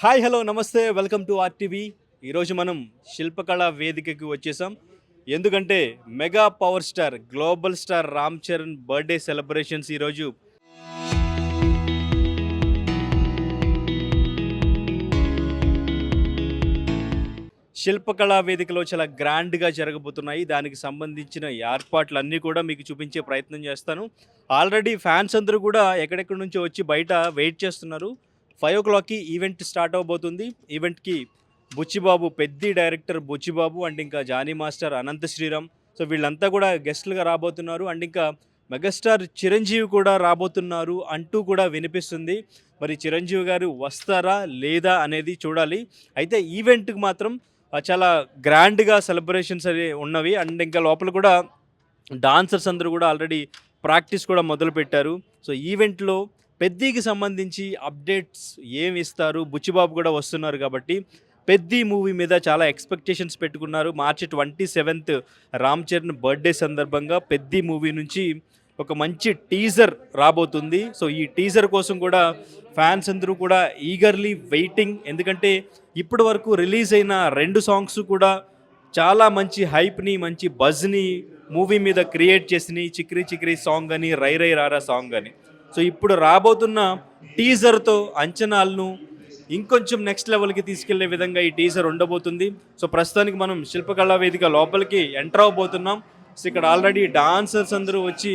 Hi hello నమస్తే welcome to RTV. ఈరోజు మనం శిల్పకళా వేదికకి వచ్చేసాం. ఎందుకంటే mega power star global star Ram Charan birthday celebrations ఈరోజు శిల్పకళా వేదికలో చాలా గ్రాండ్గా జరగబోతున్నాయి. దానికి సంబంధించిన ఏర్పాట్లన్నీ కూడా మీకు చూపించే ప్రయత్నం చేస్తాను. ఆల్రెడీ ఫ్యాన్స్ అందరూ కూడా ఎక్కడెక్కడి నుంచో వచ్చి బయట వెయిట్ చేస్తున్నారు. 5 o'clockకి ఈవెంట్ స్టార్ట్ అవబోతుంది. ఈవెంట్కి బుచ్చిబాబు, పెద్ది డైరెక్టర్ బుచ్చిబాబు అండ్ ఇంకా జానీ మాస్టర్, అనంత శ్రీరామ్, సో వీళ్ళంతా కూడా గెస్ట్లుగా రాబోతున్నారు. అండ్ ఇంకా మెగాస్టార్ చిరంజీవి కూడా రాబోతున్నారు అంటూ కూడా వినిపిస్తుంది. మరి చిరంజీవి గారు వస్తారా లేదా అనేది చూడాలి. అయితే ఈవెంట్కి మాత్రం చాలా గ్రాండ్గా సెలబ్రేషన్స్ అవి ఉన్నవి. అండ్ ఇంకా లోపల కూడా డాన్సర్స్ అందరూ కూడా ఆల్రెడీ ప్రాక్టీస్ కూడా మొదలుపెట్టారు. సో ఈవెంట్లో పెద్దికి సంబంధించి అప్డేట్స్ ఏమి ఇస్తారు, బుచ్చిబాబు కూడా వస్తున్నారు కాబట్టి పెద్ది మూవీ మీద చాలా ఎక్స్పెక్టేషన్స్ పెట్టుకున్నారు. మార్చి 27th రామ్ చరణ్ బర్త్డే సందర్భంగా పెద్ది మూవీ నుంచి ఒక మంచి టీజర్ రాబోతుంది. సో ఈ టీజర్ కోసం కూడా ఫ్యాన్స్ అందరూ కూడా ఈగర్లీ వెయిటింగ్. ఎందుకంటే ఇప్పటి వరకు రిలీజ్ అయిన 2 సాంగ్స్ కూడా చాలా మంచి హైప్ని, మంచి బజ్ని మూవీ మీద క్రియేట్ చేసినాయి. చిక్రీ చిక్రీ సాంగ్ అని, రై రై రారా సాంగ్ అని. సో ఇప్పుడు రాబోతున్న టీజర్తో అంచనాలను ఇంకొంచెం నెక్స్ట్ లెవెల్కి తీసుకెళ్లే విధంగా ఈ టీజర్ ఉండబోతుంది. సో ప్రస్తుతానికి మనం శిల్పకళా వేదిక లోపలికి ఎంటర్ అవబోతున్నాం. సో ఇక్కడ ఆల్రెడీ డాన్సర్స్ అందరూ వచ్చి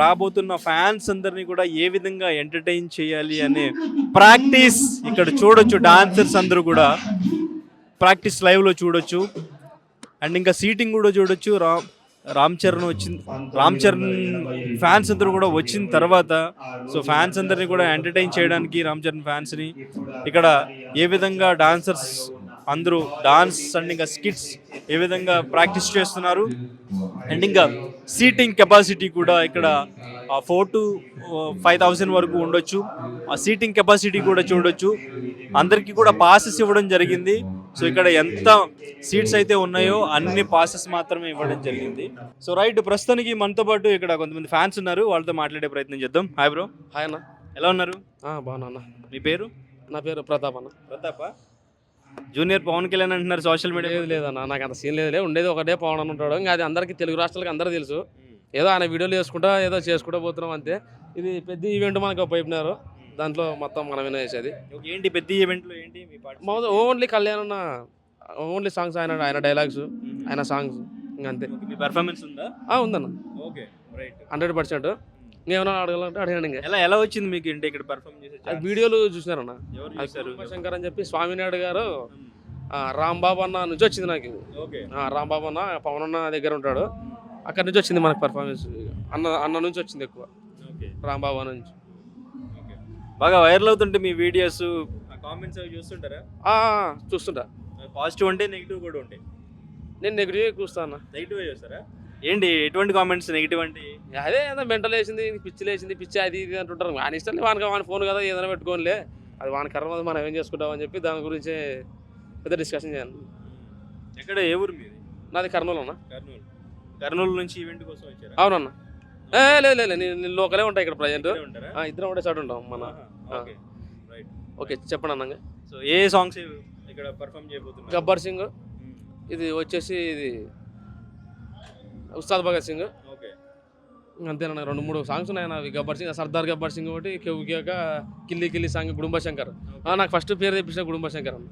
రాబోతున్న ఫ్యాన్స్ అందరినీ కూడా ఏ విధంగా ఎంటర్టైన్ చేయాలి అనే ప్రాక్టీస్ ఇక్కడ చూడొచ్చు. డాన్సర్స్ అందరూ కూడా ప్రాక్టీస్ లైవ్లో చూడొచ్చు. అండ్ ఇంకా సీటింగ్ కూడా చూడొచ్చు. రామ్ చరణ్ ఫ్యాన్స్ అందరూ కూడా వచ్చిన తర్వాత సో ఫ్యాన్స్ అందరినీ కూడా ఎంటర్టైన్ చేయడానికి రామ్ చరణ్ ఫ్యాన్స్ని ఇక్కడ ఏ విధంగా డాన్సర్స్ అందరూ డాన్స్ అండ్ ఇంకా స్కిట్స్ ఏ విధంగా ప్రాక్టీస్ చేస్తున్నారు. అండ్ ఇంకా సీటింగ్ కెపాసిటీ కూడా ఇక్కడ 4,000 to 5,000 వరకు ఉండొచ్చు. ఆ సీటింగ్ కెపాసిటీ కూడా చూడొచ్చు. అందరికీ కూడా పాసెస్ ఇవ్వడం జరిగింది. సో ఇక్కడ ఎంత సీట్స్ అయితే ఉన్నాయో అన్ని పాసెస్ మాత్రమే ఇవ్వడం జరిగింది. సో రైట్, ప్రస్తుతానికి మనతో పాటు ఇక్కడ కొంతమంది ఫ్యాన్స్ ఉన్నారు. వాళ్ళతో మాట్లాడే ప్రయత్నం చేద్దాం. Hi bro. హాయ్ అన్న. ఎలా ఉన్నారు? బాగున్నా అన్న. మీ పేరు? నా పేరు ప్రతాప్ అన్న. ప్రతాపా? జూనియర్ పవన్ కళ్యాణ్ అంటున్నారు సోషల్ మీడియా. లేదన్న, నాకు అంత సీన్ లేదు. ఉండేది ఒకటే పవన్ అని ఉంటాడు. ఇంకా అది అందరికీ, తెలుగు రాష్ట్రాలకి అందరూ తెలుసు. ఏదో ఆయన వీడియోలు చేసుకుంటా పోతున్నాం అంతే. ఇది పెద్ద ఈవెంట్ మనకు పోయినారు. దాంట్లో మొత్తం మనమే చేసేది. ఏంటి పెద్ద ఈవెంట్లో ఏంటి మీ పాట? ఓన్లీ కళ్యాణ్ అన్న, ఓన్లీ సాంగ్స్, ఆయన డైలాగ్స్, ఆయన సాంగ్స్, ఇంకా అంతే. మీ పెర్ఫార్మెన్స్ ఉందా? ఉందన్న. Okay, right. 100%. ఏమన్నా అడగాలంటే అడిగాను. ఇంకా ఎలా వచ్చింది మీకు ఇంటి ఇక్కడ పర్ఫార్మ్ చేసే వీడియోలు చూసినారన్న. చూసారు? శంకర్ అని చెప్పి స్వామినాయుడు గారు, రాంబాబు అన్న నుంచి వచ్చింది నాకు. రాంబాబు అన్న పవన్ అన్న దగ్గర ఉంటాడు. అక్కడ నుంచి వచ్చింది మనకు పర్ఫార్మెన్స్. అన్న నుంచి వచ్చింది ఎక్కువ, రాంబాబు అన్న నుంచి. బాగా వైరల్ అవుతుంటే మీ వీడియోస్, కామెంట్స్ అవి చూస్తుంటారా? చూస్తుంటా. పాజిటివ్ అంటే నెగిటివ్ కూడా ఉంటాయి. నేను నెగిటివ్ చూస్తాను. నెగిటివ్ చూస్తారా? ఏంటి ఎటువంటి కామెంట్స్ నెగిటివ్ అంటే? అదే ఏదో మెంటల్ వేసింది, పిచ్చి అది ఇది అంటుంటారు. వాని ఇష్టం, వాని ఫోన్ కదా, ఏదైనా పెట్టుకోనిలే, అది వాని కర్మ, మనం ఏం చేసుకుంటాం అని చెప్పి దాని గురించి పెద్ద డిస్కషన్ చేయాలి. ఎక్కడ, ఏ ఊరు మీది? నాది కర్నూలు అన్న. కర్నూలు నుంచి ఈవెంట్ కోసం వచ్చారా? అవునన్న. లేదు, నేను లోకలే ఉంటాయి ఇక్కడ ప్రజెంట్. ఇద్దరం ఒకటే చోటు ఉంటాం మన. ఓకే, చెప్పండి అన్న. సో ఏ సాంగ్స్ ఇక్కడ పర్ఫామ్ చేయబోతున్నారు? గబ్బర్ సింగ్, ఇది వచ్చేసి ఇది ఉస్తాద్ భగత్ సింగ్. అంతేనా, 2-3 సాంగ్స్ ఉన్నాయి నావి. గబ్బర్ సింగ్, సర్దార్ గబ్బర్ సింగ్ ఒకటి, కేక కిల్లి సాంగ్, గుడుంబ శంకర్. నాకు ఫస్ట్ పేరు తెప్పించిన గుడుంబ శంకర్ అన్న.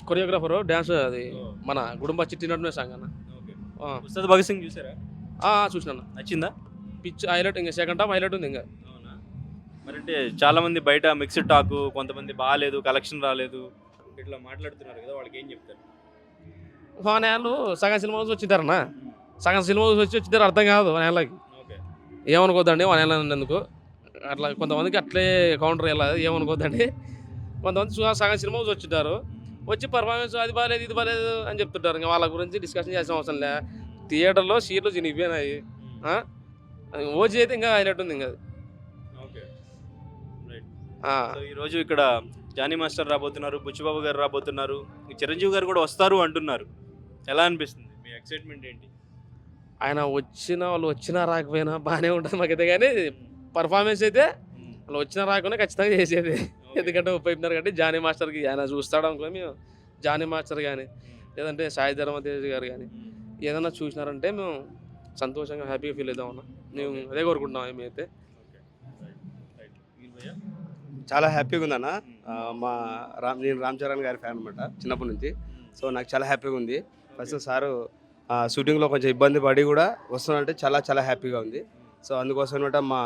కొరియోగ్రాఫర్, డ్యాన్స్, అది మన గుడుంబ చిట్టినట్టునే సాంగ్ అన్న. ఉస్తాద్ భగత్ సింగ్ చూసారా? చూసినా. నచ్చిందా? పిచ్ హైలైట్, ఇంకా సెకండ్ హాఫ్ హైలైట్ ఉంది ఇంకా. మరి అంటే చాలా మంది బయట మిక్స్డ్ టాక్, కొంతమంది బాగాలేదు, కలెక్షన్ రాలేదు, ఇట్లా మాట్లాడుతున్నారు కదా, వాళ్ళకి ఏం చెప్తారు? వాళ్ళు సగం సినిమా వచ్చింటారన్న. సగం సినిమా వచ్చింటారు, అర్థం కాదు వాళ్ళకి. ఏమనుకోద్దండి వాళ్ళకు. అట్లా కొంతమందికి అట్లే కౌంటర్ వెళ్ళదు, ఏమనుకోద్దండి. కొంతమంది సగం సినిమా వచ్చింటారు, వచ్చి పర్ఫార్మెన్స్ అది బాగాలేదు, ఇది బాగాలేదు అని చెప్తుంటారు. ఇంకా వాళ్ళ గురించి డిస్కషన్ చేసిన అవసరం లే. థియేటర్లో సీట్లు చినిగిపోయినాయి. ఓజీ అయితే ఇంకా హైలైట్ ఉంది. ఇంకా ఈరోజు ఇక్కడ జానీ మాస్టర్ రాబోతున్నారు, బుచ్చిబాబు గారు రాబోతున్నారు, చిరంజీవి గారు కూడా వస్తారు అంటున్నారు. ఎలా అనిపిస్తుంది? మీ ఎక్సైట్మెంట్ ఏంటి? ఆయన వాళ్ళు వచ్చినా రాకపోయినా బాగానే ఉంటుంది మాకైతే. కానీ పర్ఫార్మెన్స్ అయితే వాళ్ళు వచ్చినా రాకుండా ఖచ్చితంగా చేసేది. ఎందుకంటే ఉపయోగిస్తున్నారు కాబట్టి జానీ మాస్టర్కి ఆయన చూస్తాడు అనుకో మేము జానీ మాస్టర్ కానీ లేదంటే సాయి ధర్మ తేజ్ గారు కానీ ఏదైనా చూసినారంటే మేము సంతోషంగా హ్యాపీగా ఫీల్ అవుతాం అన్న మేము అదే కోరుకుంటున్నాం మేమైతే చాలా హ్యాపీగా ఉందన్న. మా నేను రామ్ చరణ్ గారి ఫ్యాన్ అనమాట చిన్నప్పటి నుంచి. సో నాకు చాలా హ్యాపీగా ఉంది. ఫస్ట్ సారు షూటింగ్లో కొంచెం ఇబ్బంది పడి కూడా వస్తున్నారంటే చాలా చాలా హ్యాపీగా ఉంది. సో అందుకోసం అనమాట మా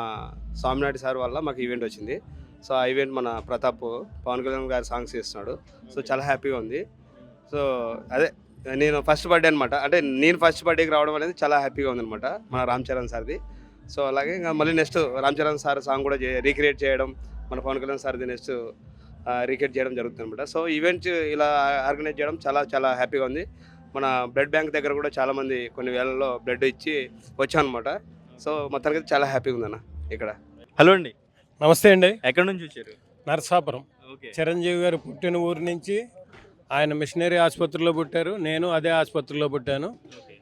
స్వామినాయుడు సార్ వల్ల మాకు ఈవెంట్ వచ్చింది. సో ఆ ఈవెంట్ మన ప్రతాప్ పవన్ కళ్యాణ్ గారి సాంగ్స్ చేస్తున్నాడు. సో చాలా హ్యాపీగా ఉంది. సో అదే నేను ఫస్ట్ బర్త్డే అనమాట, అంటే నేను ఫస్ట్ బర్త్డేకి రావడం అనేది చాలా హ్యాపీగా ఉందన్నమాట మన రామ్ చరణ్ సార్ది. సో అలాగే ఇంకా మళ్ళీ next Ram Charan sir song కూడా రీక్రియేట్ చేయడం, మన పవన్ కళ్యాణ్ సార్ది నెక్స్ట్ రీక్రియేట్ చేయడం జరుగుతుంది అనమాట. సో ఈవెంట్ ఇలా ఆర్గనైజ్ చేయడం చాలా చాలా హ్యాపీగా ఉంది. మన బ్లడ్ బ్యాంక్ దగ్గర కూడా చాలామంది కొన్ని వేలలో బ్లడ్ ఇచ్చి వచ్చాం అనమాట. సో మొత్తానికి చాలా హ్యాపీగా ఉందన్న ఇక్కడ. హలో అండి, నమస్తే అండి. ఎక్కడి నుంచి వచ్చారు? నరసాపురం. ఓకే. చిరంజీవి గారు పుట్టిన ఊరు నుంచి ఆయన మిషనరీ ఆసుపత్రిలో పుట్టారు, నేను అదే ఆసుపత్రిలో పుట్టాను. ఓకే.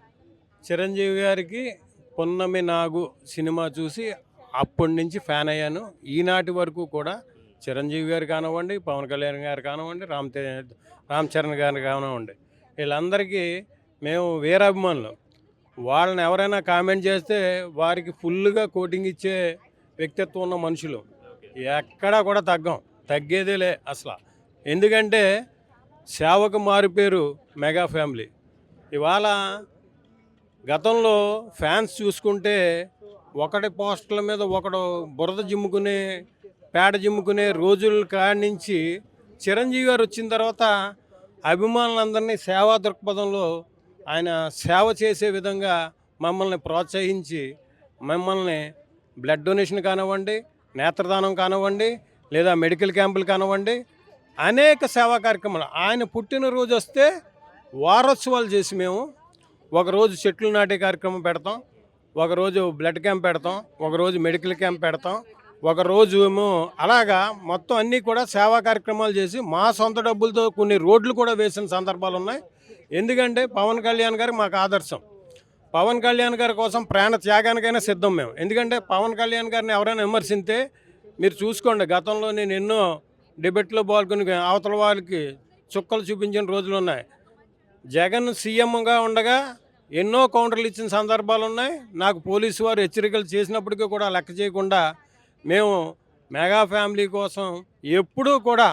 చిరంజీవి గారికి పున్నమి నాగు సినిమా చూసి అప్పటి నుంచి ఫ్యాన్ అయ్యాను. ఈనాటి వరకు కూడా చిరంజీవి గారు కానివ్వండి, పవన్ కళ్యాణ్ గారు కానివ్వండి, రామ్ చరణ్ గారు కానివ్వండి, వీళ్ళందరికీ మేము వీరాభిమానులు. వాళ్ళని ఎవరైనా కామెంట్ చేస్తే వారికి ఫుల్గా కోటింగ్ ఇచ్చే వ్యక్తిత్వం ఉన్న మనుషులు. ఎక్కడా కూడా తగ్గేదేలే అసలు. ఎందుకంటే సేవకు మారిపేరు మెగా ఫ్యామిలీ. ఇవాళ గతంలో ఫ్యాన్స్ చూసుకుంటే ఒకటి పోస్టర్ల మీద ఒకడు బురద జిమ్ముకునే పేడ జిమ్ముకునే రోజుల కాడి నుంచి చిరంజీవి గారు వచ్చిన తర్వాత అభిమానులందరినీ సేవా దృక్పథంలో ఆయన సేవ చేసే విధంగా మమ్మల్ని ప్రోత్సహించి మమ్మల్ని బ్లడ్ డొనేషన్ కానివ్వండి, నేత్రదానం కానివ్వండి, లేదా మెడికల్ క్యాంపులు కానివ్వండి, అనేక సేవా కార్యక్రమాలు. ఆయన పుట్టినరోజు వస్తే వారోత్సవాలు చేసి మేము ఒకరోజు చెట్లు నాటే కార్యక్రమం పెడతాం, ఒకరోజు బ్లడ్ క్యాంప్ పెడతాం, ఒకరోజు మెడికల్ క్యాంప్ పెడతాం, ఒకరోజు ఏమో అలాగా మొత్తం అన్నీ కూడా సేవా కార్యక్రమాలు చేసి మా సొంత డబ్బులతో కొన్ని రోడ్లు కూడా వేసిన సందర్భాలు ఉన్నాయి. ఎందుకంటే పవన్ కళ్యాణ్ గారు మాకు ఆదర్శం. పవన్ కళ్యాణ్ గారి కోసం ప్రాణ త్యాగానికైనా సిద్ధం మేము. ఎందుకంటే పవన్ కళ్యాణ్ గారిని ఎవరైనా విమర్శింతే మీరు చూసుకోండి, గతంలో నేను ఎన్నో డిబేట్లో పాల్గొని అవతల వాళ్ళకి చుక్కలు చూపించిన రోజులు ఉన్నాయి. జగన్ సీఎంగా ఉండగా ఎన్నో కౌంటర్లు ఇచ్చిన సందర్భాలు ఉన్నాయి. నాకు పోలీసు వారు హెచ్చరికలు చేసినప్పటికీ కూడా లెక్క చేయకుండా మేము మెగా ఫ్యామిలీ కోసం ఎప్పుడూ కూడా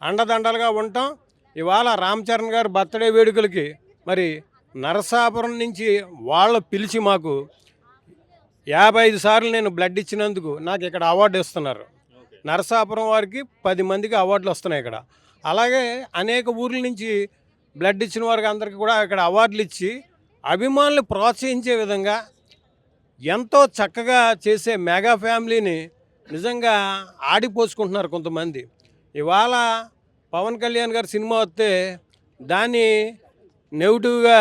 అండదండలుగా ఉంటాం. ఇవాళ రామ్ చరణ్ గారి బర్త్డే వేడుకలకి మరి నరసాపురం నుంచి వాళ్ళు పిలిచి మాకు 55 సార్లు నేను బ్లడ్ ఇచ్చినందుకు నాకు ఇక్కడ అవార్డు ఇస్తున్నారు. నరసాపురం వారికి 10 మందికి అవార్డులు వస్తున్నాయి ఇక్కడ. అలాగే అనేక ఊర్ల నుంచి బ్లడ్ ఇచ్చిన వారికి అందరికీ కూడా ఇక్కడ అవార్డులు ఇచ్చి అభిమానులు ప్రోత్సహించే విధంగా ఎంతో చక్కగా చేసే మెగా ఫ్యామిలీని నిజంగా ఆడిపోసుకుంటున్నారు కొంతమంది. ఇవాళ పవన్ కళ్యాణ్ గారి సినిమా వస్తే దాన్ని నెగిటివ్గా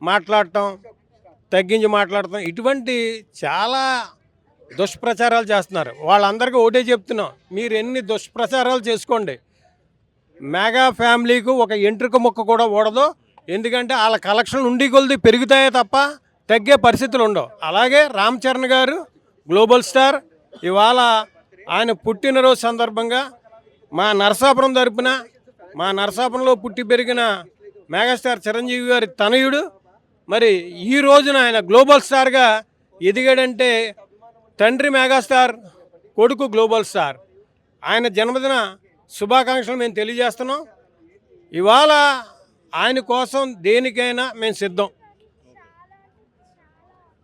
మాట్లాడటం, తగ్గించి మాట్లాడటం, ఇటువంటి చాలా దుష్ప్రచారాలు చేస్తున్నారు. వాళ్ళందరికీ ఒకటే చెప్తున్నాం, మీరు ఎన్ని దుష్ప్రచారాలు చేసుకోండి, మెగా ఫ్యామిలీకు ఒక ఎంట్రుక ముక్క కూడా ఊడదు. ఎందుకంటే వాళ్ళ కలెక్షన్ ఉండి కొలది పెరుగుతాయే తప్ప తగ్గే పరిస్థితులు ఉండవు. అలాగే రామ్ చరణ్ గారు గ్లోబల్ స్టార్. ఇవాళ ఆయన పుట్టినరోజు సందర్భంగా మా నరసాపురం తరపున, మా నరసాపురంలో పుట్టి పెరిగిన మెగాస్టార్ చిరంజీవి గారి తనయుడు మరి ఈ రోజున ఆయన గ్లోబల్ స్టార్గా ఎదిగాడంటే తండ్రి మెగాస్టార్, కొడుకు గ్లోబల్ స్టార్. ఆయన జన్మదిన శుభాకాంక్షలు మేము తెలియజేస్తున్నాం. ఇవాళ ఆయన కోసం దేనికైనా మేము సిద్ధం.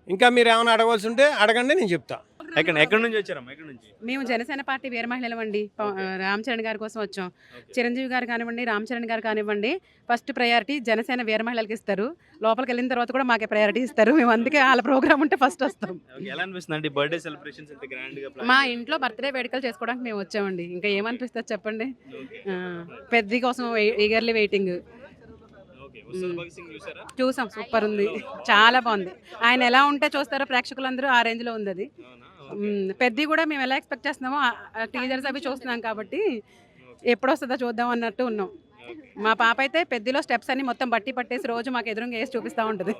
ఇంకా మీరు ఏమైనా అడగవలసి ఉంటే అడగండి, నేను చెప్తా. ఎక్కడి నుంచి వచ్చారమ్మా? ఎక్కడి నుంచి? మేము జనసేన పార్టీ వీర మహిళలు అండి. రామ్ చరణ్ గారి కోసం వచ్చాం. చిరంజీవి గారు కానివ్వండి, రామ్ చరణ్ గారు కానివ్వండి, ఫస్ట్ ప్రయారిటీ జనసేన వీర మహిళలకు ఇస్తారు. లోపలికి వెళ్ళిన తర్వాత కూడా మాకే ప్రయారిటీ ఇస్తారు. మేము అందుకే వాళ్ళ ప్రోగ్రామ్ ఉంటే ఫస్ట్ వస్తాం. ఎలా అనిపిస్తుంది బర్త్డే సెలబ్రేషన్స్ ఇంత గ్రాండ్ గా? మా ఇంట్లో బర్త్డే వేడుకలు చేసుకోవడానికి మేము వచ్చామండి. ఇంకా ఏమనిపిస్తుంది చెప్పండి. పెద్ద కోసం ఈగర్లీ వెయిటింగ్. చూసాం, సూపర్ ఉంది, చాలా బాగుంది. ఆయన ఎలా ఉంటే చూస్తారో ప్రేక్షకులందరూ ఆ రేంజ్ లో ఉంది అది. పెద్ద కూడా మేము ఎలా ఎక్స్పెక్ట్ చేస్తున్నామో టీజర్స్ అవి చూస్తున్నాం కాబట్టి ఎప్పుడు వస్తుందో చూద్దాం అన్నట్టు ఉన్నాం. మా పాప అయితే పెద్దలో స్టెప్స్ అన్ని మొత్తం బట్టి పట్టేసి రోజు మాకు ఎదురుగా వేసి చూపిస్తూ ఉంటుంది.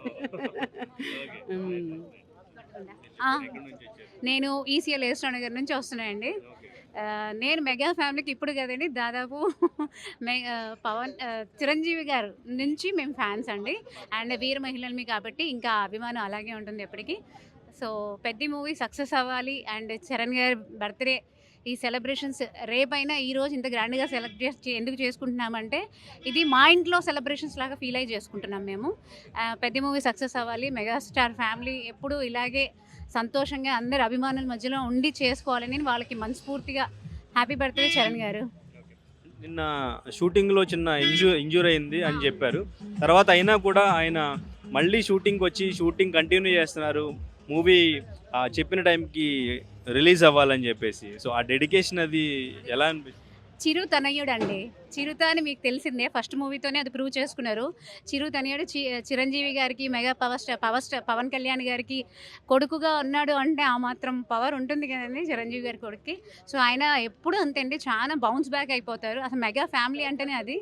నేను ఈసీఎల్ ఏస్ట్రా నగర్ నుంచి వస్తున్నానండి. నేను మెగా ఫ్యామిలీకి ఇప్పుడు కదండి దాదాపు చిరంజీవి గారు నుంచి మేము ఫ్యాన్స్ అండి. అండ్ వీర మహిళలమి కాబట్టి ఇంకా అభిమానం అలాగే ఉంటుంది ఎప్పటికీ. సో పెద్ద మూవీ సక్సెస్ అవ్వాలి. అండ్ చరణ్ గారి బర్త్డే ఈ సెలబ్రేషన్స్ రేపైనా ఈరోజు ఇంత గ్రాండ్గా ఎందుకు చేసుకుంటున్నామంటే ఇది మా ఇంట్లో సెలబ్రేషన్స్ లాగా ఫీల్ అయ్యి చేసుకుంటున్నాం మేము. పెద్ద మూవీ సక్సెస్ అవ్వాలి. మెగాస్టార్ ఫ్యామిలీ ఎప్పుడూ ఇలాగే సంతోషంగా అందరు అభిమానుల మధ్యలో ఉండి చేసుకోవాలని వాళ్ళకి మనస్ఫూర్తిగా హ్యాపీ బర్త్డే చరణ్ గారు. నిన్న షూటింగ్లో చిన్న ఇంజూర్ అయింది అని చెప్పారు. తర్వాత అయినా కూడా ఆయన మళ్ళీ షూటింగ్కి వచ్చి షూటింగ్ కంటిన్యూ చేస్తున్నారు. మూవీ చెప్పిన టైంకి రిలీజ్ అవ్వాలని చెప్పేసి. సో ఆ డెడికేషన్ అది ఎలా అనిపిస్తుంది? చిరు తనయుడు అండి. చిరుత అని మీకు తెలిసిందే, ఫస్ట్ మూవీతోనే అది ప్రూవ్ చేసుకున్నారు. చిరు తనయుడు చిరంజీవి గారికి mega power star Pawan Kalyan గారికి కొడుకుగా ఉన్నాడు అంటే ఆ మాత్రం పవర్ ఉంటుంది కదండి చిరంజీవి గారి కొడుక్కి. సో ఆయన ఎప్పుడు అంతే అండి, చాలా బౌన్స్ బ్యాక్ అయిపోతారు. అసలు మెగా ఫ్యామిలీ అంటేనే అది.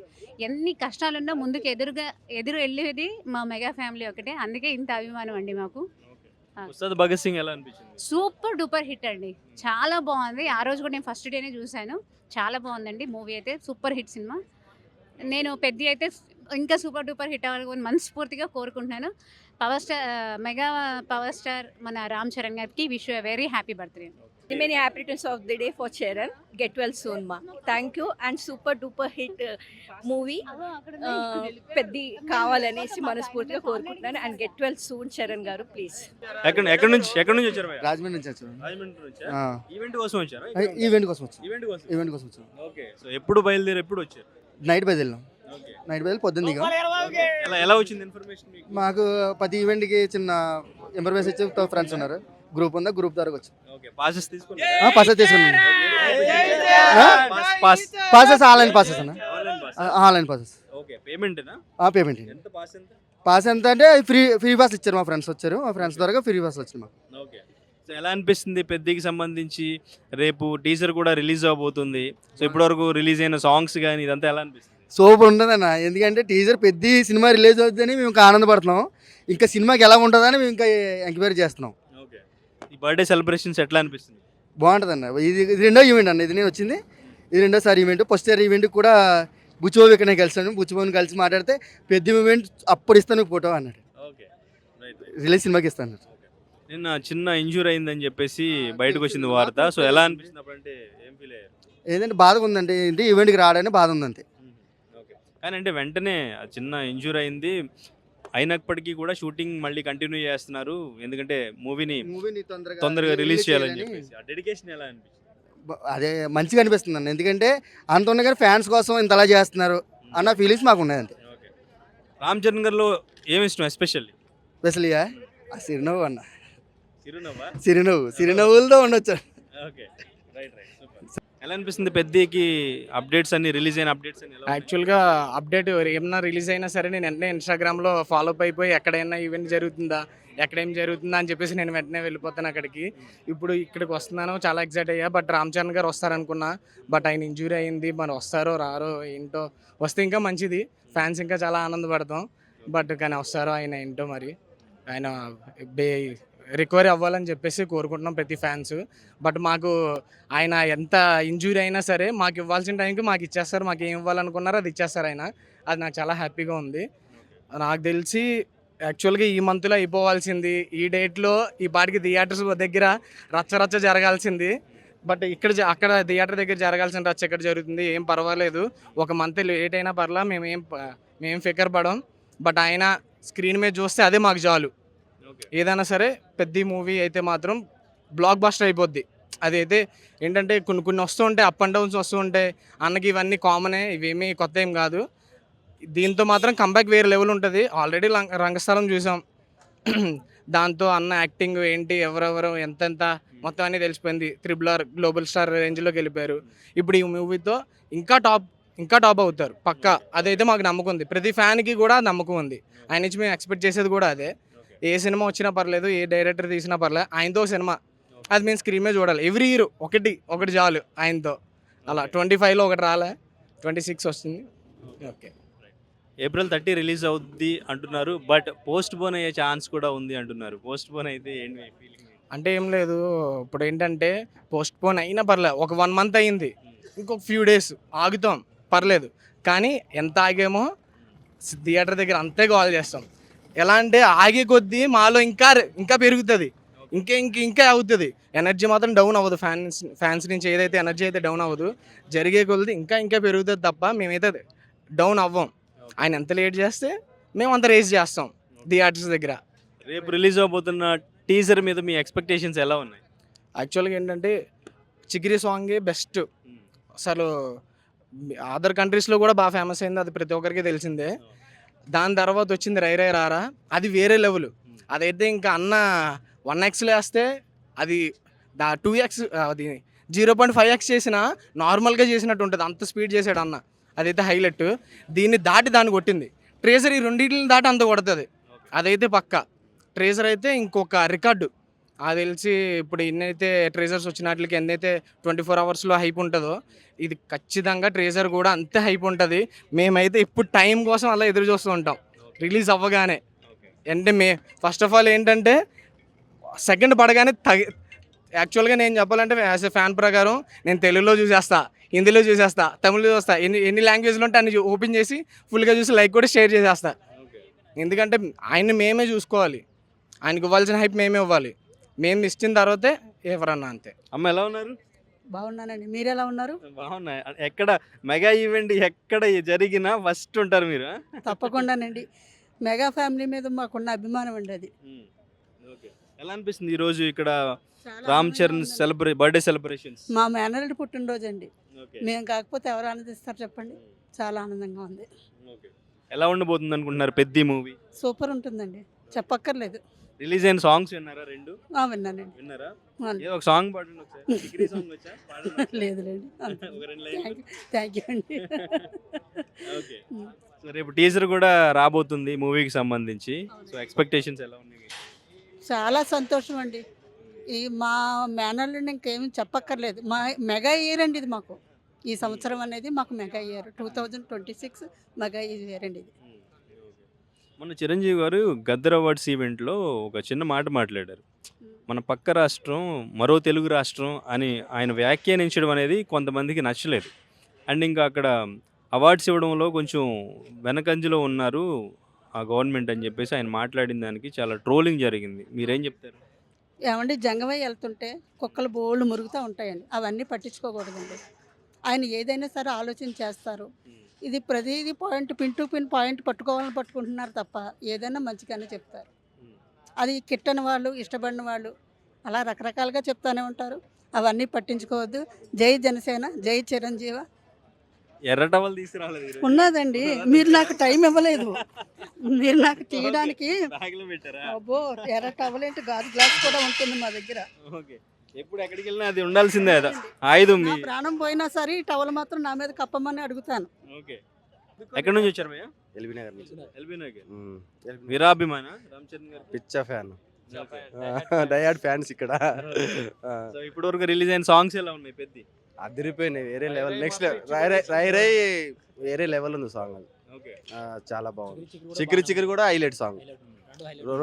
ఎన్ని కష్టాలున్నా ముందుకు ఎదురు వెళ్ళేది మా మెగా ఫ్యామిలీ ఒకటే. అందుకే ఇంత అభిమానం అండి మాకు. ఉస్తాద్ భగత్ సింగ్ ఎలా అనిపించింది? సూపర్ డూపర్ హిట్ అండి, చాలా బాగుంది. ఆ రోజు కూడా నేను ఫస్ట్ డేనే చూశాను. చాలా బాగుందండి మూవీ అయితే, సూపర్ హిట్ సినిమా. నేను పెద్ద అయితే ఇంకా సూపర్ డూపర్ హిట్ అవ్వాలని మనస్ఫూర్తిగా కోరుకుంటున్నాను. మెగా పవర్ స్టార్ మన రామ్ చరణ్ గారికి wish very happy birthday. Many happy returns of the day for Charan. Get well soon, ma. Thank you and super duper hit movie. Peddi కావాలనేసి మనస్ఫూర్తిగా కోరుకుంటున్నాను. And get well soon Charan గారు please. ఎక్కడి నుంచి వచ్చారు భయ్యా? రాజమండ్రి నుంచి వచ్చాను. రాజమండ్రి నుంచా? ఈవెంట్ కోసం వచ్చారా? ఈవెంట్ కోసం వచ్చాను. ఈవెంట్ కోసం వచ్చాను. ఓకే. సో ఎప్పుడు బయలుదేరి ఎప్పుడు వచ్చారు? నైట్ బయలుదేరాం. ఓకే. నైట్ బయలు పొద్దున్న దిగాం. ఎలా వచ్చింది ఇన్ఫర్మేషన్ మీకు? మాకు ప్రతి ఈవెంట్కి చిన్న ఇన్ఫర్మేషన్ ఇచ్చే ఫ్రెండ్స్ ఉన్నారు. గ్రూప్ ఉందా, గ్రూప్ ద్వారా వచ్చాను. ఓకే. పాసెస్ తీసుకున్నారా? పాసెస్ తీసుకున్నాను. పాస్ పాసెస్ ఆన్లైన్ పాసెస్ అన్న. Online pass. Online passes. Okay. పేమెంటేనా? పేమెంట్. ఎంత పాస్ ఎంత? పాస్ ఎంత అంటే ఫ్రీ పాస్ ఇచ్చారు. మా ఫ్రెండ్స్ వచ్చారు. మా ఫ్రెండ్స్ ద్వారా ఫ్రీ పాస్ వచ్చింది మాకు. ఓకే. సో ఎలా అనిపిస్తుంది పెద్దికి సంబంధించి? రేపు టీజర్ కూడా రిలీజ్ అవబోతుంది. సో ఇప్పటివరకు రిలీజ్ అయిన సాంగ్స్ కానీ ఇదంతా ఎలా అనిపిస్తుంది? సూపర్ ఉంటుందన్న. ఎందుకంటే టీజర్ పెద్ద సినిమా రిలీజ్ అవుతుందని మేము ఇంకా ఆనందపడుతున్నాం. ఇంకా సినిమాకి ఎలా ఉంటుందని మేము ఇంకా ఎంక్వైరీ చేస్తున్నాం. ఓకే. ఈ బర్త్డే సెలబ్రేషన్స్ ఎట్లా అనిపిస్తుంది? బాగుంటుంది అన్న. ఇది రెండో ఈవెంట్ అన్న. ఇది నేను వచ్చింది, ఇది రెండోసారి ఈవెంట్. ఫస్ట్ ఇయర్ ఈవెంట్ కూడా బుచ్చిబాబు ఇక్కడనే కలిసాను. బుచ్చిబాబుని కలిసి మాట్లాడితే పెద్ద ఈవెంట్ అప్పుడు ఇస్తాను ఫోటో అన్నాడు. ఓకే. రైట్. రిలీజ్ సినిమాకి ఇస్తాను. నిన్న చిన్న ఇంజూర్ అయిందని చెప్పేసి బయటకు వచ్చింది వార్త. సో ఎలా అనిపిస్తుంది అప్పుడంటే? ఏం ఫీల్ అయ్యారు? ఏదంటే బాధగా ఉందంటే ఏంటి, ఈవెంట్కి రావడానికి బాధ ఉందంతే. ఓకే. కానీ అంటే వెంటనే ఆ చిన్న ఇంజూర్ అయింది అయినప్పటికీ కూడా షూటింగ్ మళ్ళీ కంటిన్యూ చేస్తున్నారు. ఎందుకంటే మూవీని తొందరగా రిలీజ్ చేయాలని చెప్పేసి. ఆ డెడికేషన్ ఎలా అనిపిస్తుంది? అదే మంచిగా అనిపిస్తుంది అన్న. ఎందుకంటే అంత ఉన్న కానీ ఫ్యాన్స్ కోసం ఇంత అలా చేస్తున్నారు అన్న ఫీలింగ్స్ మాకు ఉన్నాయి అంతే. ఓకే. రామ్ చరణ్ గారిలో ఏమి ఇష్టం ఎస్పెషల్లీ? స్పెషల్గా చిరునవ్వు అన్న. చిరునవ్వా? చిరునవ్వులతో ఉండొచ్చు. ఓకే. Right right. సూపర్. ఎలా అనిపిస్తుంది పెద్దకి అప్డేట్స్ అన్ని రిలీజ్ అయిన అప్డేట్స్ అన్ని? యాక్చువల్గా అప్డేట్ ఏమన్నా రిలీజ్ అయినా సరే నేను వెంటనే ఇన్స్టాగ్రామ్లో ఫాలో అప్ అయిపోయి ఎక్కడైనా ఈవెంట్ జరుగుతుందా, ఎక్కడేం జరుగుతుందా అని చెప్పేసి నేను వెంటనే వెళ్ళిపోతాను అక్కడికి. ఇప్పుడు ఇక్కడికి వస్తున్నాను, చాలా ఎక్సైట్ అయ్యా. బట్ రామ్ చరణ్ గారు వస్తారనుకున్నా, బట్ ఆయన ఇంజూరీ అయింది. మరి వస్తారో రారో ఏంటో. వస్తే ఇంకా మంచిది, ఫ్యాన్స్ ఇంకా చాలా ఆనందపడతాం. బట్ కానీ వస్తారో ఆయన ఏంటో, మరి ఆయన రికవరీ అవ్వాలని చెప్పేసి కోరుకుంటున్నాం ప్రతి ఫ్యాన్స్. బట్ మాకు ఆయన ఎంత ఇంజూరీ అయినా సరే మాకు ఇవ్వాల్సిన టైంకి మాకు ఇచ్చేస్తారు. మాకు ఏం ఇవ్వాలనుకున్నారో అది ఇచ్చేస్తారు ఆయన. అది నాకు చాలా హ్యాపీగా ఉంది. నాకు తెలిసి యాక్చువల్గా ఈ మంత్లో అయిపోవాల్సింది, ఈ డేట్లో ఈ పాటికి థియేటర్స్ దగ్గర రచ్చ జరగాల్సింది. బట్ అక్కడ థియేటర్ దగ్గర జరగాల్సిన రచ్చ ఎక్కడ జరుగుతుంది, ఏం పర్వాలేదు. ఒక మంత్ లేట్ అయినా పర్లా, మేమేం ఫికర్ పడం. బట్ ఆయన స్క్రీన్ మీద చూస్తే అదే మాకు చాలు. ఏదైనా సరే పెద్ద మూవీ అయితే మాత్రం బ్లాక్ బస్టర్ అయిపోద్ది. అదైతే ఏంటంటే కొన్ని వస్తూ ఉంటాయి, అప్ అండ్ డౌన్స్ వస్తూ ఉంటాయి. అన్నకి ఇవన్నీ కామనే, ఇవేమీ కొత్త ఏం కాదు. దీంతో మాత్రం కంబ్యాక్ వేరే లెవెల్ ఉంటుంది. ఆల్రెడీ రంగస్థలం చూసాం, దాంతో అన్న యాక్టింగ్ ఏంటి, ఎవరెవరు ఎంతెంత మొత్తం అన్నీ తెలిసిపోయింది. RRR గ్లోబల్ స్టార్ రేంజ్లోకి వెళ్ళిపోయారు. ఇప్పుడు ఈ మూవీతో ఇంకా టాప్ అవుతారు పక్కా. అదైతే మాకు నమ్మకం ఉంది, ప్రతి ఫ్యాన్కి కూడా నమ్మకం ఉంది. ఆయన నుంచి మేము ఎక్స్పెక్ట్ చేసేది కూడా అదే. ఏ సినిమా వచ్చినా పర్లేదు, ఏ డైరెక్టర్ తీసినా పర్లేదు, ఆయనతో సినిమా అది మేము స్క్రీన్ మీద చూడాలి. ఎవ్రీ ఇయర్ ఒకటి చాలు ఆయనతో. అలా 25లో ఒకటి రాలే, 26 వస్తుంది. ఓకే. April 30 రిలీజ్ అవుద్ది అంటున్నారు. బట్ పోస్ట్ పోన్ అయ్యే ఛాన్స్ కూడా ఉంది అంటున్నారు. పోస్ట్ పోన్ అయితే ఏంటి ఫీలింగ్? అంటే ఏం లేదు, ఇప్పుడు ఏంటంటే పోస్ట్ పోన్ అయినా పర్లేదు, ఒక 1 మంత్ అయింది, ఇంకొక ఫ్యూ డేస్ ఆగుతాం పర్లేదు, కానీ ఎంత ఆగామో థియేటర్ దగ్గర అంతే కాల్ చేస్తాం. ఎలా అంటే ఆగే కొద్దీ మాలో ఇంకా ఇంకా పెరుగుతుంది, ఇంకా ఇంకా ఇంకా అవుతుంది. ఎనర్జీ మాత్రం డౌన్ అవ్వదు, ఫ్యాన్స్ నుంచి ఏదైతే ఎనర్జీ అయితే డౌన్ అవ్వదు, జరిగే కొద్దీ ఇంకా ఇంకా పెరుగుతుంది తప్ప మేమైతే డౌన్ అవ్వం. ఆయన ఎంత లేట్ చేస్తే మేము అంత రేస్ చేస్తాం థియేటర్స్ దగ్గర. రేపు రిలీజ్ అవబోతున్న టీజర్ మీద మీ ఎక్స్పెక్టేషన్స్ ఎలా ఉన్నాయి? యాక్చువల్గా ఏంటంటే చిగిరి సాంగే బెస్ట్. అసలు అదర్ కంట్రీస్లో కూడా బాగా ఫేమస్ అయింది, అది ప్రతి ఒక్కరికి తెలిసిందే. దాని తర్వాత వచ్చింది రై రై రారా, అది వేరే లెవెల్. అదైతే ఇంకా అన్న 1xలో వేస్తే అది 2x, అది 0.5x చేసినా నార్మల్గా చేసినట్టు ఉంటుంది, అంత స్పీడ్ చేశాడు అన్న. అదైతే హైలైట్. దీన్ని దాటి దాన్ని కొట్టింది ట్రేజర్, ఈ రెండింటిని దాటి అంత కొడుతుంది, అదైతే పక్కా. ట్రేజర్ అయితే ఇంకొక రికార్డు. అది తెలిసి ఇప్పుడు ఎన్నైతే ట్రేజర్స్ వచ్చిన వాటికి ఎన్నైతే 24 అవర్స్లో హైప్ ఉంటుందో, ఇది ఖచ్చితంగా ట్రేజర్ కూడా అంతే హైప్ ఉంటుంది. మేమైతే ఇప్పుడు టైం కోసం అలా ఎదురు చూస్తూ ఉంటాం రిలీజ్ అవ్వగానే. అంటే ఫస్ట్ ఆఫ్ ఆల్ ఏంటంటే సెకండ్ పడగానే యాక్చువల్గా నేను చెప్పాలంటే యాజ్ ఎ ఫ్యాన్ ప్రకారం నేను తెలుగులో చూసేస్తా, హిందీలో చూసేస్తా, తమిళ్లో చూస్తా, ఎన్ని లాంగ్వేజ్లో ఉంటే అన్ని ఓపెన్ చేసి ఫుల్గా చూసి లైక్ కూడా షేర్ చేసేస్తా. ఎందుకంటే ఆయన్ని మేమే చూసుకోవాలి, ఆయనకి ఇవ్వాల్సిన హైప్ మేమే ఇవ్వాలి. మేము ఇచ్చిన తర్వాతే ఎవరన్నా, అంతే. అమ్మ ఎలా ఉన్నారు? బాగున్నానండి, మీరు ఎలా ఉన్నారు? బాగున్నాయి. ఎక్కడ మెగా ఈవెంట్ ఎక్కడ జరిగినా ఫస్ట్ ఉంటారు మీరు? తప్పకుండానండి, మెగా ఫ్యామిలీ మీద మాకున్న అభిమానం అండి అది. ఓకే, ఎలా అనిపిస్తుంది ఈరోజు ఇక్కడ రామ్ చరణ్ బర్త్డే సెలబ్రేషన్స్? మా మేనల్లుడి పుట్టినరోజు అండి, ఓకే, మేము కాకపోతే ఎవరు ఆనందిస్తారు చెప్పండి. చాలా ఆనందంగా ఉంది. ఓకే. ఎలా ఉండబోతుంది అనుకుంటున్నారు పెద్ద మూవీ? సూపర్ ఉంటుందండి, చెప్పక్కర్లేదు. రిలీజ్ అయిన సాంగ్స్ విన్నారా? రెండు విన్నానండి. విన్నారా? అవును. ఏదో ఒక సాంగ్ పాడండి ఒకసారి. డిగ్రీ సాంగ్ వచ్చా? పాడండి. లేదులేండి, ఒక రెండు లైన్లు. థ్యాంక్ యూ అండి. ఓకే. సో రేపు టీజర్ కూడా రాబోతుంది మూవీకి సంబంధించి. సో ఎక్స్పెక్టేషన్స్ ఎలా ఉన్నాయి? చాలా సంతోషం అండి. ఈ మా మేనల్లుడిని ఇంకేమీ చెప్పక్కర్లేదు. మా మెగా ఇయర్ అండి ఇది మాకు. ఈ సంవత్సరం అనేది మాకు మెగా ఇయర్, 2026 మెగా ఇయర్ అండి ఇది. మొన్న చిరంజీవి గారు గద్దర్ అవార్డ్స్ ఈవెంట్లో ఒక చిన్న మాట మాట్లాడారు. మన పక్క రాష్ట్రం మరో తెలుగు రాష్ట్రం అని ఆయన వ్యాఖ్యానించడం అనేది కొంతమందికి నచ్చలేదు. అండ్ ఇంకా అక్కడ అవార్డ్స్ ఇవ్వడంలో కొంచెం వెనకంజలో ఉన్నారు ఆ గవర్నమెంట్ అని చెప్పేసి ఆయన మాట్లాడిన దానికి చాలా ట్రోలింగ్ జరిగింది. మీరేం చెప్తారు? ఏమండి, జంగమై వెళ్తుంటే కుక్కలు బోళ్ళు మురుగుతూ ఉంటాయండి, అవన్నీ పట్టించుకోకూడదండి. ఆయన ఏదైనా సరే ఆలోచన చేస్తారు. ఇది ప్రతిదీ point, pin to pin point పట్టుకోవాలని పట్టుకుంటున్నారు తప్ప ఏదైనా మంచిగానే చెప్తారు. అది కిట్టని వాళ్ళు, ఇష్టపడిన వాళ్ళు అలా రకరకాలుగా చెప్తూనే ఉంటారు. అవన్నీ పట్టించుకోవద్దు. జై జనసేన, జై చిరంజీవ. ఎర్ర టవల్ తీసుకురాలేదు ఈరోజు. ఉన్నదండి, మీరు నాకు టైం ఇవ్వలేదు. మీరు నాకు తీయడానికి బ్యాగ్లో పెట్టారా? అబ్బో, ఎర్ర టవల్ ఏంటి, గాజు గ్లాస్ కూడా ఉంటుంది మా దగ్గర. ఓకే, ఎప్పుడు ఎక్కడికి వెళ్ళినా అది ఉండాల్సిందే కదా ఆయుధం. నా ప్రాణం పోయినా సరే ఈ టవల్ మాత్రం నా మీద కప్పమని అడుగుతాను. ఓకే, ఎక్కడి నుంచి వచ్చారు భయ్యా? ఎల్బీ నగర్ నుంచి. ఎల్బీ నగర్. వీరాభిమాన రామ్ చరణ్ గారు? పిచ్చ ఫ్యాన్, డయాడ్ ఫ్యాన్స్ ఇక్కడ. సో ఇప్పటి వరకు రిలీజ్ అయిన సాంగ్స్ ఎలా ఉన్నాయి? పెద్ద అదిరిపోయినాయి, వేరే లెవెల్. నెక్స్ట్ రై రై వేరే లెవెల్ ఉంది సాంగ్ అది. ఓకే, చాలా బాగుంది. చికిరి చికిరి కూడా హైలైట్ సాంగ్,